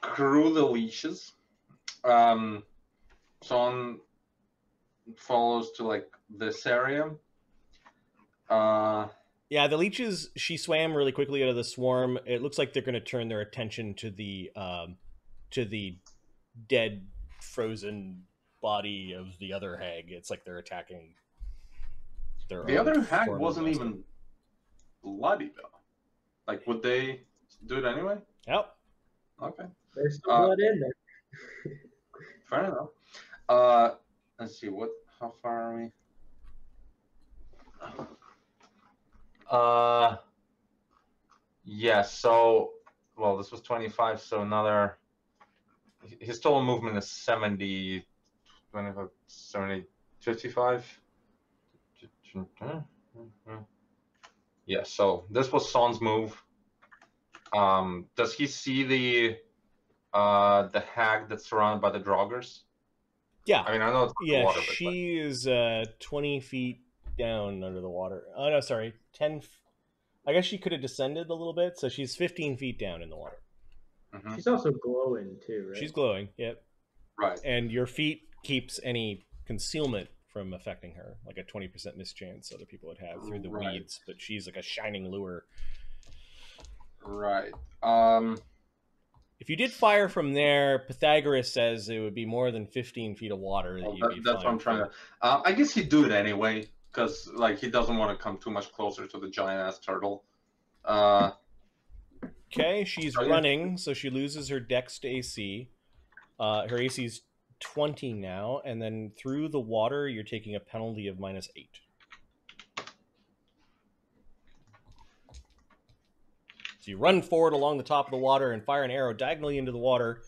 Screw the leashes. Son follows to like this area. Yeah, the leeches, she swam really quickly out of the swarm. It looks like they're going to turn their attention to the dead, frozen body of the other hag. It's like they're attacking their The own other hag former wasn't master. even bloody though. Like, would they do it anyway? Yep. Okay, There's still blood in there. fair enough. Let's see, how far are we? Yeah, so, well, this was 25, so another, his total movement is 70, 25, 70, 55. Yeah, so this was Son's move. Does he see the hag that's surrounded by the Draugrs? Yeah. I mean, I know it's Yeah, water, she is 20 feet down under the water. Oh, no, sorry. 10. I guess she could have descended a little bit, so she's 15 feet down in the water. but She's also glowing too, right? She's glowing, yep. right. And your feet keeps any concealment from affecting her, like a 20% mischance other people would have through the Right. weeds, but she's like a shining lure. Right. If you did fire from there, Pythagoras says it would be more than 15 feet of water. That's what I'm trying to. I guess he'd do it anyway, because like he doesn't want to come too much closer to the giant ass turtle. Okay, she's running, so she loses her dex to AC. Her AC is 20 now, and then through the water, you're taking a penalty of -8. So you run forward along the top of the water and fire an arrow diagonally into the water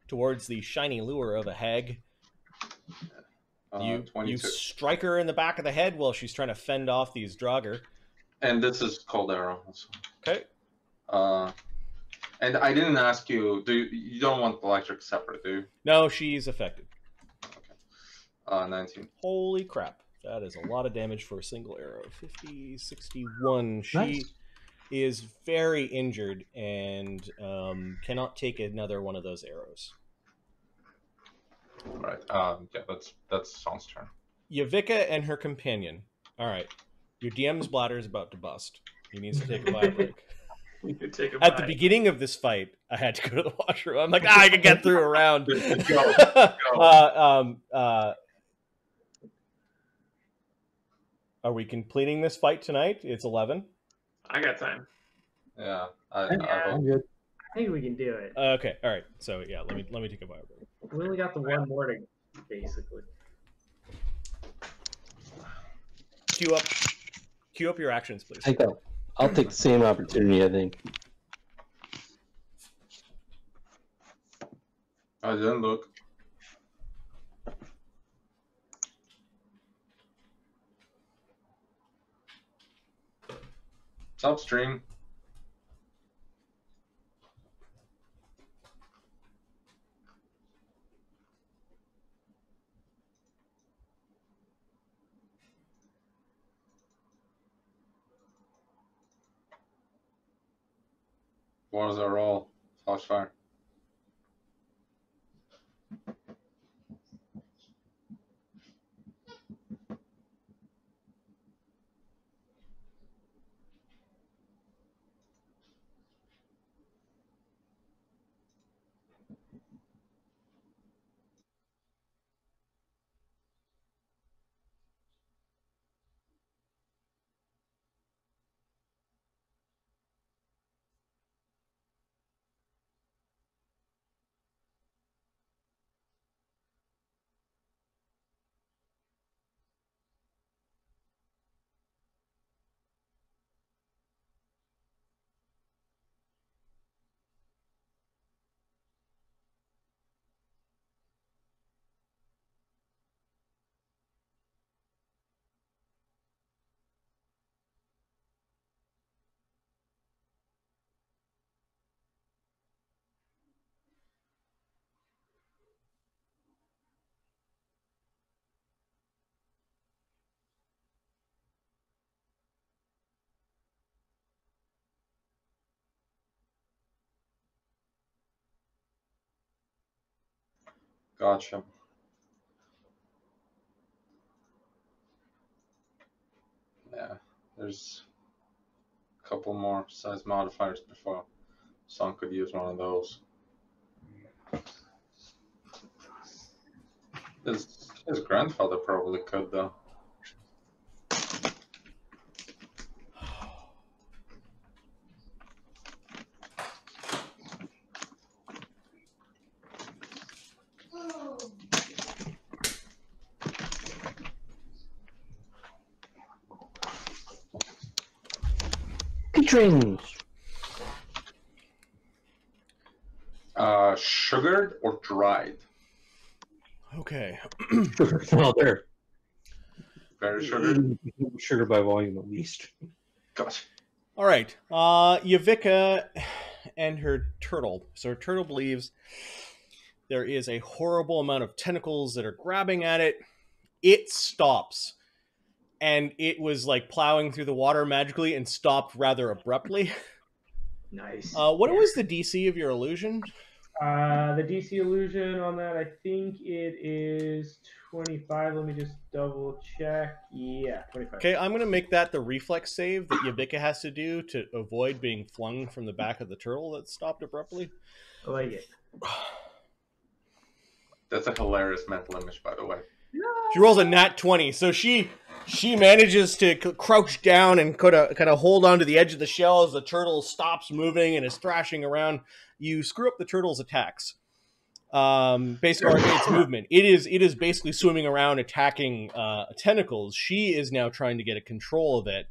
towards the shiny lure of a hag. You strike her in the back of the head while she's trying to fend off these Draugr. And this is cold arrow. Okay. And I didn't ask you. You don't want the electric separate, do you? No, she's affected. Okay. 19. Holy crap. That is a lot of damage for a single arrow. 50, 61. She Nice. is very injured and cannot take another one of those arrows. All right. Yeah, that's Son's turn. Yavika and her companion. All right. Your DM's bladder is about to bust. He needs to take a bio break. You could take a At the bite. beginning of this fight, I had to go to the washroom. I'm like, I can get through a round. Go. Are we completing this fight tonight? It's 11. I got time. Yeah. I'm good. I think we can do it. Okay, all right. So yeah, let me take a bio break. We only got the one more to basically. Queue up your actions, please. I'll take the same opportunity, I think. I didn't look. It's upstream. What is our roll? Flash fire. Gotcha. Yeah, there's a couple more size modifiers before Son could use one of those. His grandfather probably could, though. Patrons! Sugared or dried? Okay. Well, they're Very sugared. sugar by volume at least. Gosh. All right. Yavika, and her turtle. So her turtle believes there is a horrible amount of tentacles that are grabbing at it. It stops. And it was like plowing through the water magically and stopped rather abruptly. Nice. What was the DC of your illusion? The DC illusion on that, I think it is 25. Let me just double check. Yeah, 25. Okay, I'm going to make that the reflex save that Yabika has to do to avoid being flung from the back of the turtle that stopped abruptly. I like it. That's a hilarious mental image, by the way. She rolls a nat 20, so she manages to crouch down and kind of hold onto the edge of the shell as the turtle stops moving and is thrashing around. You screw up the turtle's attacks. Basically, or its movement. It is basically swimming around attacking tentacles. She is now trying to get a control of it,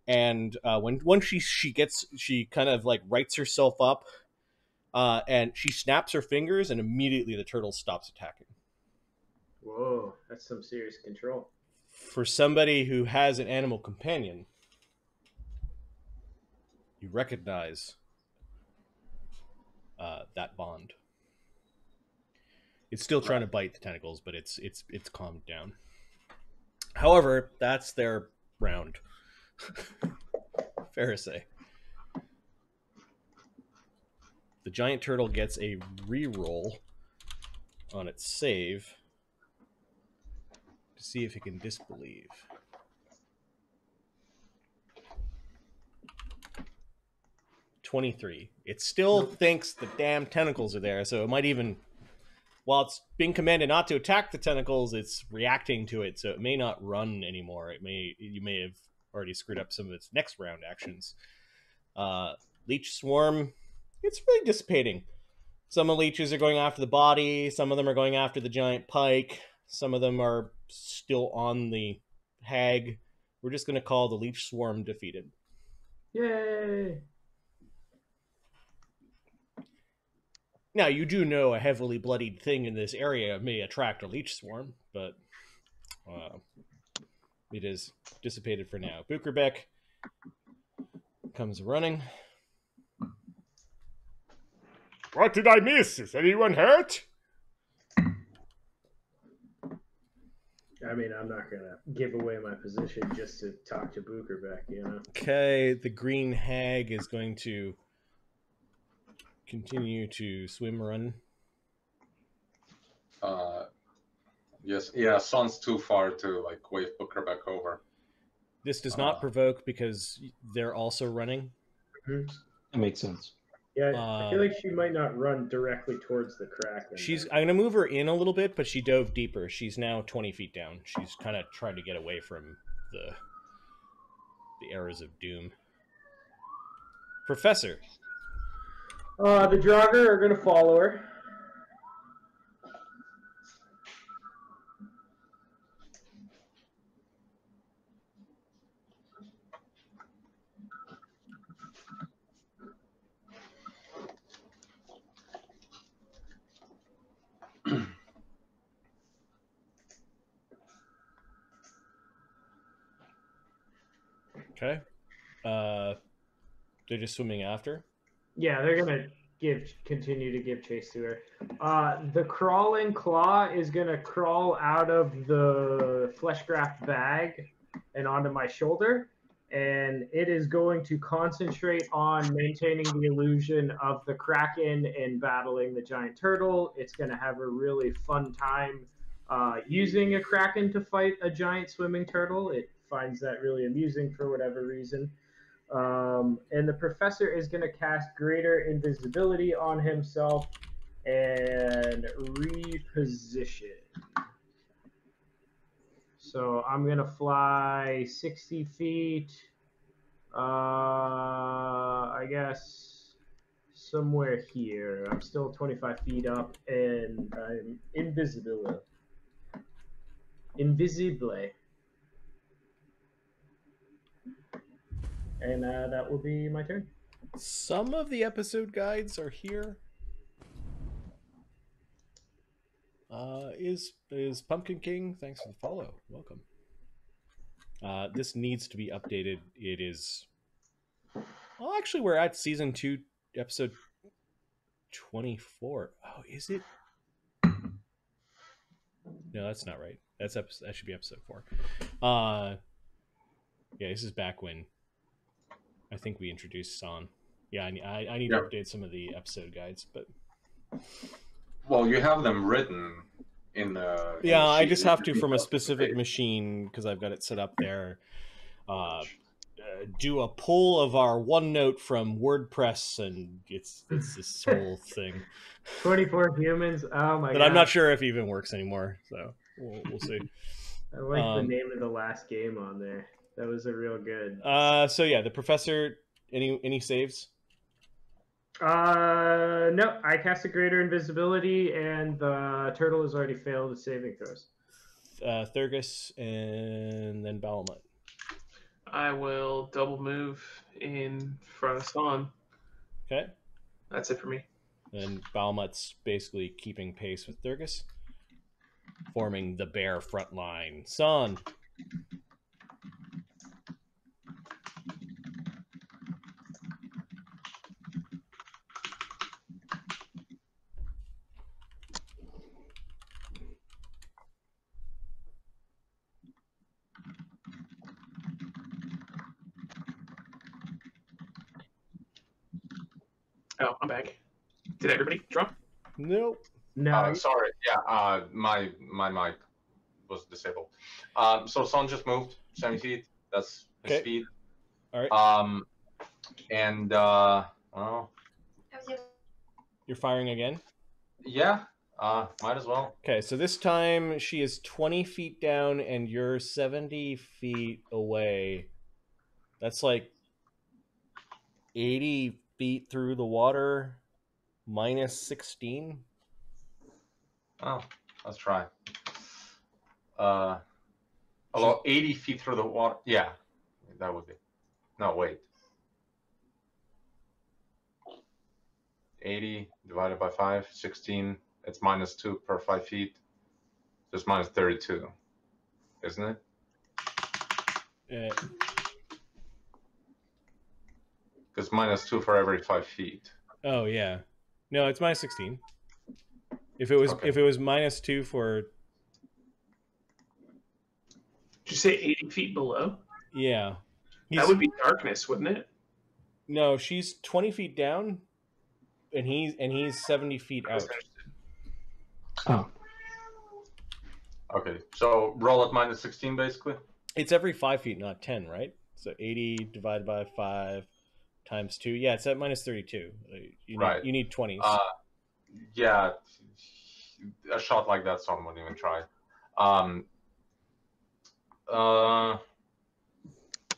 and once she kind of like rights herself up, and she snaps her fingers, and immediately the turtle stops attacking. Whoa, that's some serious control. For somebody who has an animal companion, you recognize that bond. It's still trying to bite the tentacles, but it's calmed down. However, that's their round. Fair to say. The giant turtle gets a reroll on its save to see if it can disbelieve. (23). It still thinks the damn tentacles are there, so it might even, while it's being commanded not to attack the tentacles, it's reacting to it, so it may not run anymore. You may have already screwed up some of its next round actions. Leech Swarm, it's really dissipating. Some of the leeches are going after the body, some of them are going after the giant pike, some of them are still on the hag. We're just going to call the Leech Swarm defeated. Yay! Now, you do know a heavily bloodied thing in this area may attract a leech swarm, but it is dissipated for now. Bukerbeck comes running. What did I miss? Is anyone hurt? I mean, I'm not going to give away my position just to talk to Bukerbeck, you know? Okay, the green hag is going to continue to swim run. Yes, yeah, Son's too far to like wave Booker back over. This does not provoke because they're also running. That makes sense. Yeah, I feel like she might not run directly towards the crack. I'm going to move her in a little bit, but she dove deeper. She's now 20 feet down. She's kind of trying to get away from the arrows of doom. Professor. The Draugr are going to follow her. Okay. They're just swimming after? Yeah, they're gonna continue to give chase to her. The crawling claw is gonna crawl out of the fleshgraft bag and onto my shoulder, and it is going to concentrate on maintaining the illusion of the kraken and battling the giant turtle. It's gonna have a really fun time using a kraken to fight a giant swimming turtle. It finds that really amusing for whatever reason. And the professor is going to cast greater invisibility on himself and reposition. So I'm going to fly 60 feet, I guess somewhere here. I'm still 25 feet up and I'm invisible. And that will be my turn. Some of the episode guides are here. Is Pumpkin King? Thanks for the follow. Welcome. This needs to be updated. It is... Well, actually, we're at season 2, episode 24. Oh, is it? No, that's not right. That should be episode 4. Yeah, this is back when I think we introduced San. Yeah, I need to update some of the episode guides, but Well, you have them written in the. Yeah, I just have to from a specific machine because I've got it set up there. Do a pull of our OneNote from WordPress, and it's this whole thing. 24 humans. Oh my god! But I'm not sure if it even works anymore. So we'll see. I like the name of the last game on there. That was a real good. So yeah, the professor. Any saves? No. I cast a greater invisibility, and the turtle has already failed its saving throws. Thurgus and then Balamut. I will double move in front of San. Okay. That's it for me. And Balamut's basically keeping pace with Thurgus, forming the bear front line. San. Oh, I'm back. Did everybody drop? Nope. No. Sorry. Yeah. My mic was disabled. So Son just moved 70 feet. That's his speed. All right. And well. You're firing again? Yeah. Might as well. Okay, so this time she is 20 feet down and you're 70 feet away. That's like 80 feet through the water, minus 16. Oh, let's try. Although 80 feet through the water. Yeah, that would be. No, wait. 80 divided by 5, 16. It's minus 2 per 5 feet. Just minus 32, isn't it? Because minus 2 for every 5 feet. Oh yeah, no, it's minus 16. If it was minus 2 for. Did you say 80 feet below? Yeah. That would be darkness, wouldn't it? No, she's 20 feet down, and he's 70 feet out. Oh. Okay, so roll at minus 16, basically? It's every 5 feet, not 10, right? So 80 divided by 5 times 2. Yeah, it's at minus 32. You need 20s. Yeah, a shot like that, someone wouldn't even try.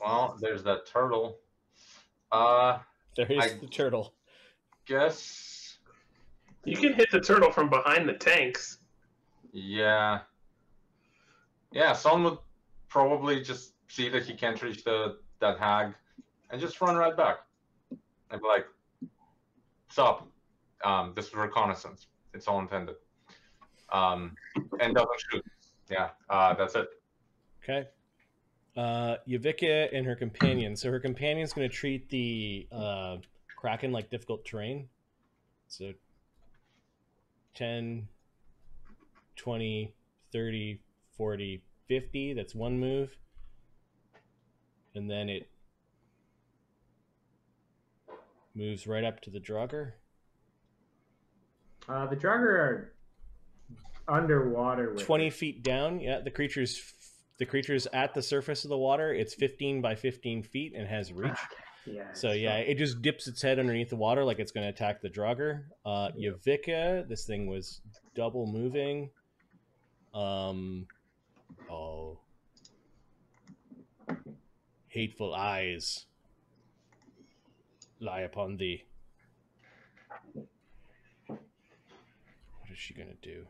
Well, there's that turtle. There is the turtle. Guess. You can hit the turtle from behind the tanks. Yeah. Yeah, someone would probably just see that he can't reach that hag and just run right back. And be like, "What's up? This is reconnaissance. It's all intended." And doesn't shoot. Yeah, that's it. Okay. Yavika and her companion. So her companion's going to treat the Kraken like difficult terrain. So 10, 20, 30, 40, 50. That's one move. And then it moves right up to the Draugr. The Draugr are underwater. 20 feet down. Yeah, the creature's at the surface of the water. It's 15 by 15 feet and has reach. Yeah. So yeah, it just dips its head underneath the water like it's going to attack the Draugr. Yavika, this thing was double moving. Oh. Hateful eyes lie upon thee. What is she going to do?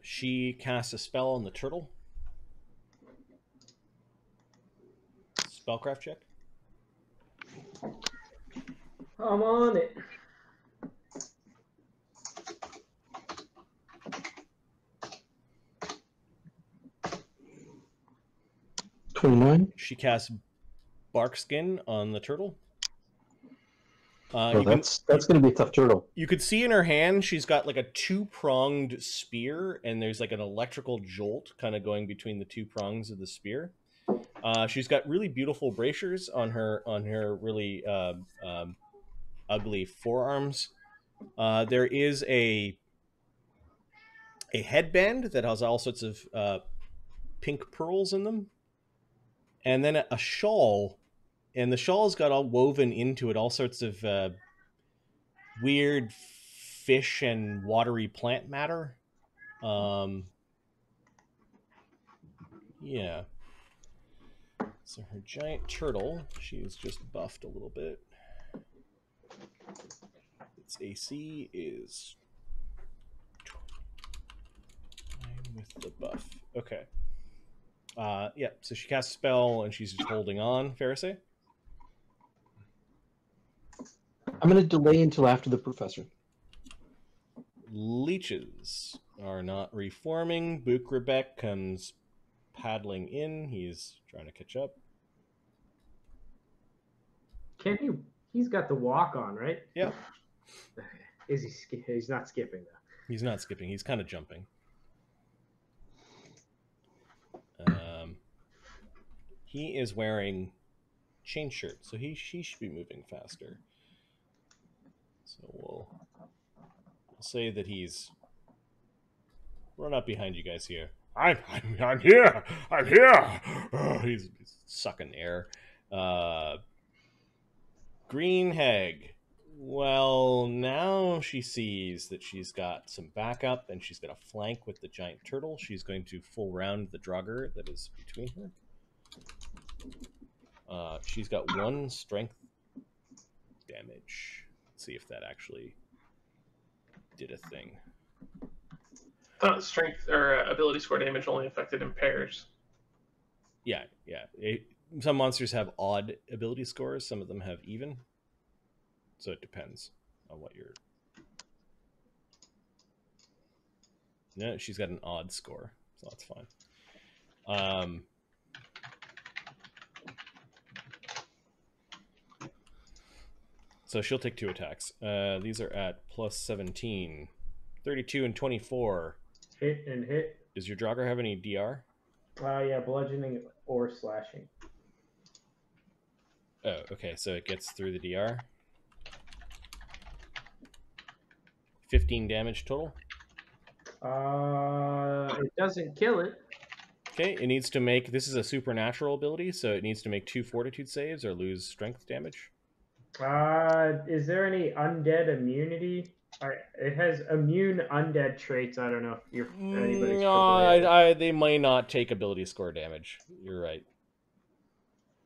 She casts a spell on the turtle. Spellcraft check. I'm on it. 29. She casts bark skin on the turtle. Oh, that's going to be a tough turtle. You could see in her hand she's got like a 2-pronged spear, and there's like an electrical jolt kind of going between the 2 prongs of the spear. She's got really beautiful bracers on her really ugly forearms. There is a headband that has all sorts of pink pearls in them, and then a shawl, and the shawl's got all woven into it all sorts of weird fish and watery plant matter. Yeah. So her giant turtle, she's just buffed a little bit. Its AC is 9 with the buff. Okay. Yeah, so she casts a spell and she's just holding on. Pharisee? I'm going to delay until after the professor. Leeches are not reforming. Bookrebek comes paddling in. He's trying to catch up. Can he? He's got the walk on, right? Yeah. Is he? He's not skipping though. He's not skipping. He's kind of jumping. He is wearing chain shirt, so he should be moving faster. So we'll say that he's run up behind you guys here. I'm here. I'm here. Oh, he's sucking air. Green hag. Well, now she sees that she's got some backup and she's got a flank with the giant turtle. She's going to full round the Draugr that is between her. She's got 1 strength damage. Let's see if that actually did a thing. Strength or ability score damage only affected in pairs. Yeah. Some monsters have odd ability scores. Some of them have even. So it depends on what you're... No, she's got an odd score, so that's fine. So she'll take 2 attacks. These are at plus 17. 32 and 24. Hit and hit. Does your Draugr have any DR? Yeah, bludgeoning or slashing. Oh, okay, so it gets through the DR. 15 damage total. It doesn't kill it. Okay, it needs to make... This is a supernatural ability, so it needs to make 2 fortitude saves or lose strength damage. Is there any undead immunity? It has immune undead traits. I don't know if anybody's No, they may not take ability score damage. You're right.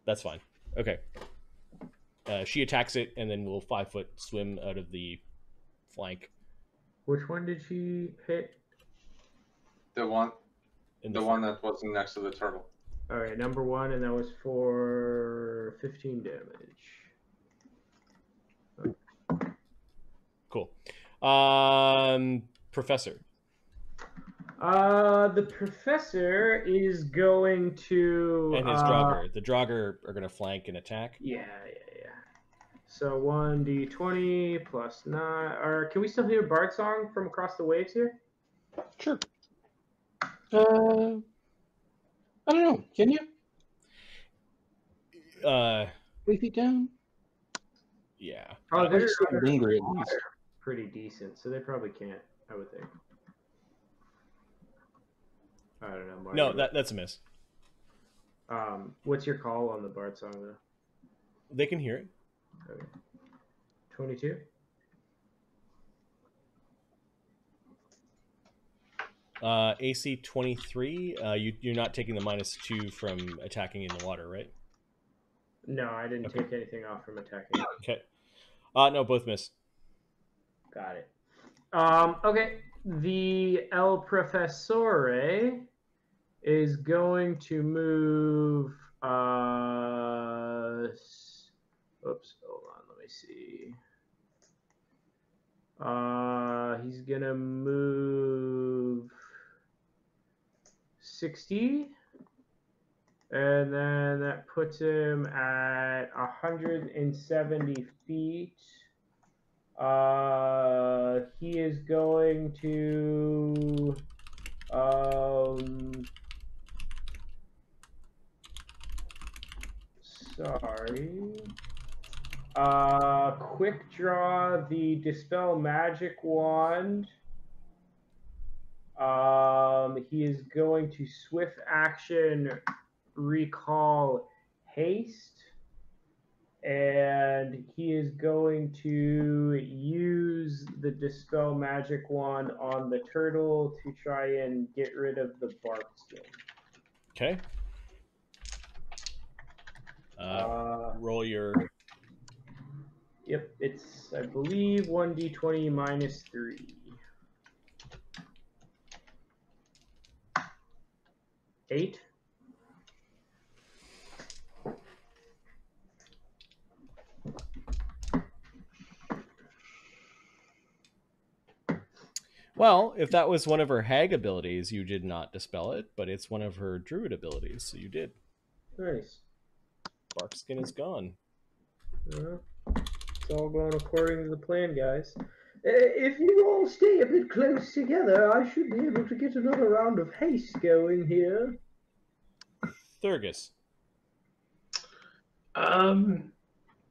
That's fine. Okay. She attacks it, and then we'll 5-foot swim out of the flank. Which one did she hit? The one that was next to the turtle. All right, number 1, and that was for 15 damage. Cool. Professor. The professor is going to... And his Draugr. The Draugr are going to flank and attack. Yeah. So 1d20 plus 9. Or can we still hear Bard Song from across the waves here? Sure. I don't know. Can you? 3 feet down? Yeah. Oh, they're linger at least. pretty decent, so they probably can't, I would think. I don't know. Marty. No, that's a miss. What's your call on the Bard Song, though? They can hear it. Okay. 22? AC 23. You're not taking the -2 from attacking in the water, right? No, I didn't take anything off from attacking. Okay. No, both miss. Got it. Okay. The El Professore is going to move. Oops. Hold on. Let me see. He's gonna move 60 And then that puts him at 170 feet. He is going to quick draw the Dispel Magic Wand. He is going to swift action recall haste. And he is going to use the Dispel Magic Wand on the turtle to try and get rid of the bark skin. Okay. Roll your... Yep, it's, I believe, 1d20 minus 3. Eight. Well, if that was one of her hag abilities, you did not dispel it, but it's one of her druid abilities, so you did. Nice. Bark skin is gone. It's all going according to the plan, guys. If you all stay a bit close together, I should be able to get another round of haste going here. Thurgus. And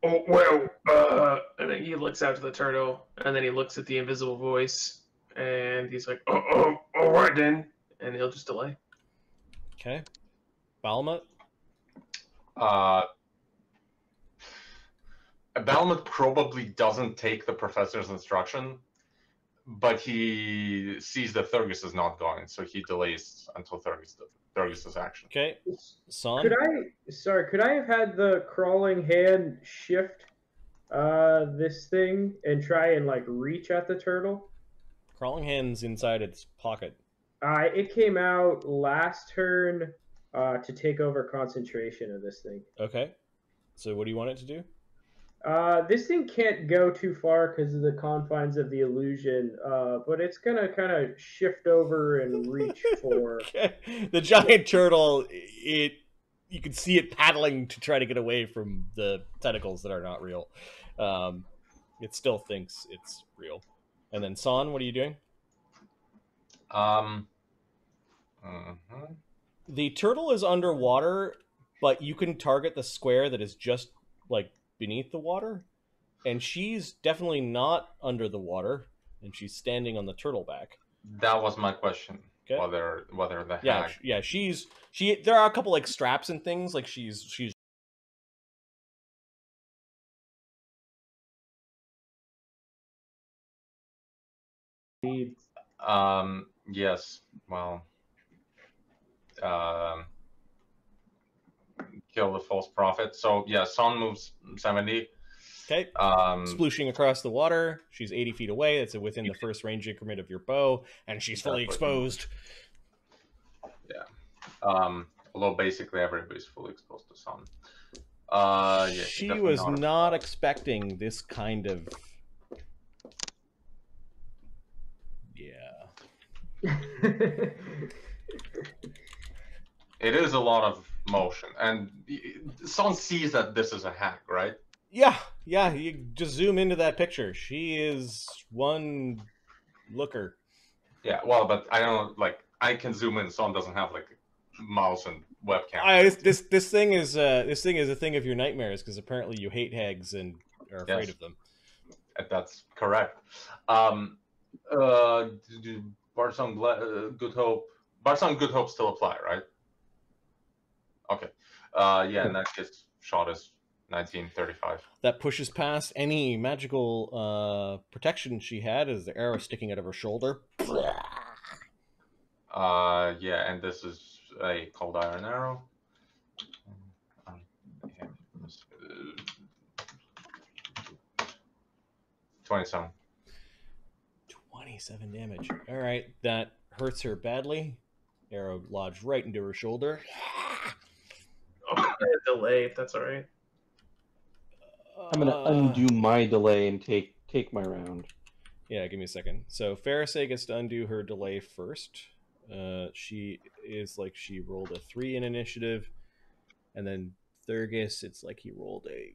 then he looks out to the turtle, and then he looks at the invisible voice, and he's like, all right then, and he'll just delay. Okay. Balmut? Balmut probably doesn't take the professor's instruction, but he sees that Thurgus is not going, so he delays until Thurgus's action. Okay. Son? Could I have had the crawling hand shift this thing and try and like reach at the turtle? Crawling hand's inside its pocket. It came out last turn to take over concentration of this thing. Okay. So what do you want it to do? This thing can't go too far because of the confines of the illusion, but it's gonna kind of shift over and reach for... Okay. The giant turtle, you can see it paddling to try to get away from the tentacles that are not real. It still thinks it's real. And then Son, what are you doing? The turtle is underwater, but you can target the square that is just like beneath the water, and she's definitely not under the water, and she's standing on the turtle back. That was my question. Okay. Whether the hag... Yeah, there are a couple like straps and things, like she's yes. Well, kill the false prophet. So yeah, Son moves 70. Okay. Splooshing across the water. She's 80 feet away. That's within the first range increment of your bow, and she's fully exposed. Yeah. Although basically everybody's fully exposed to Son. Yeah. She was not expecting this kind of... Yeah. It is a lot of motion, and Son sees that this is a hack, right? Yeah, you just zoom into that picture. She is one looker. Yeah, well, but I don't I can zoom in. Son doesn't have like mouse and webcam. This thing is a thing of your nightmares, because apparently you hate hags and are afraid of them. That's correct. Barson Good Hope. Barson Good Hope still apply, right? Okay. Yeah, in that case, shot is 1935. That pushes past any magical protection she had, as the arrow sticking out of her shoulder. Yeah, and this is a cold iron arrow. 27. 27 damage. All right, that hurts her badly. Arrow lodged right into her shoulder. Delay, if that's all right. I'm gonna undo my delay and take my round. Yeah, give me a second. So Pharisee gets to undo her delay first. She rolled a 3 in initiative. And then Thurgus, it's like he rolled a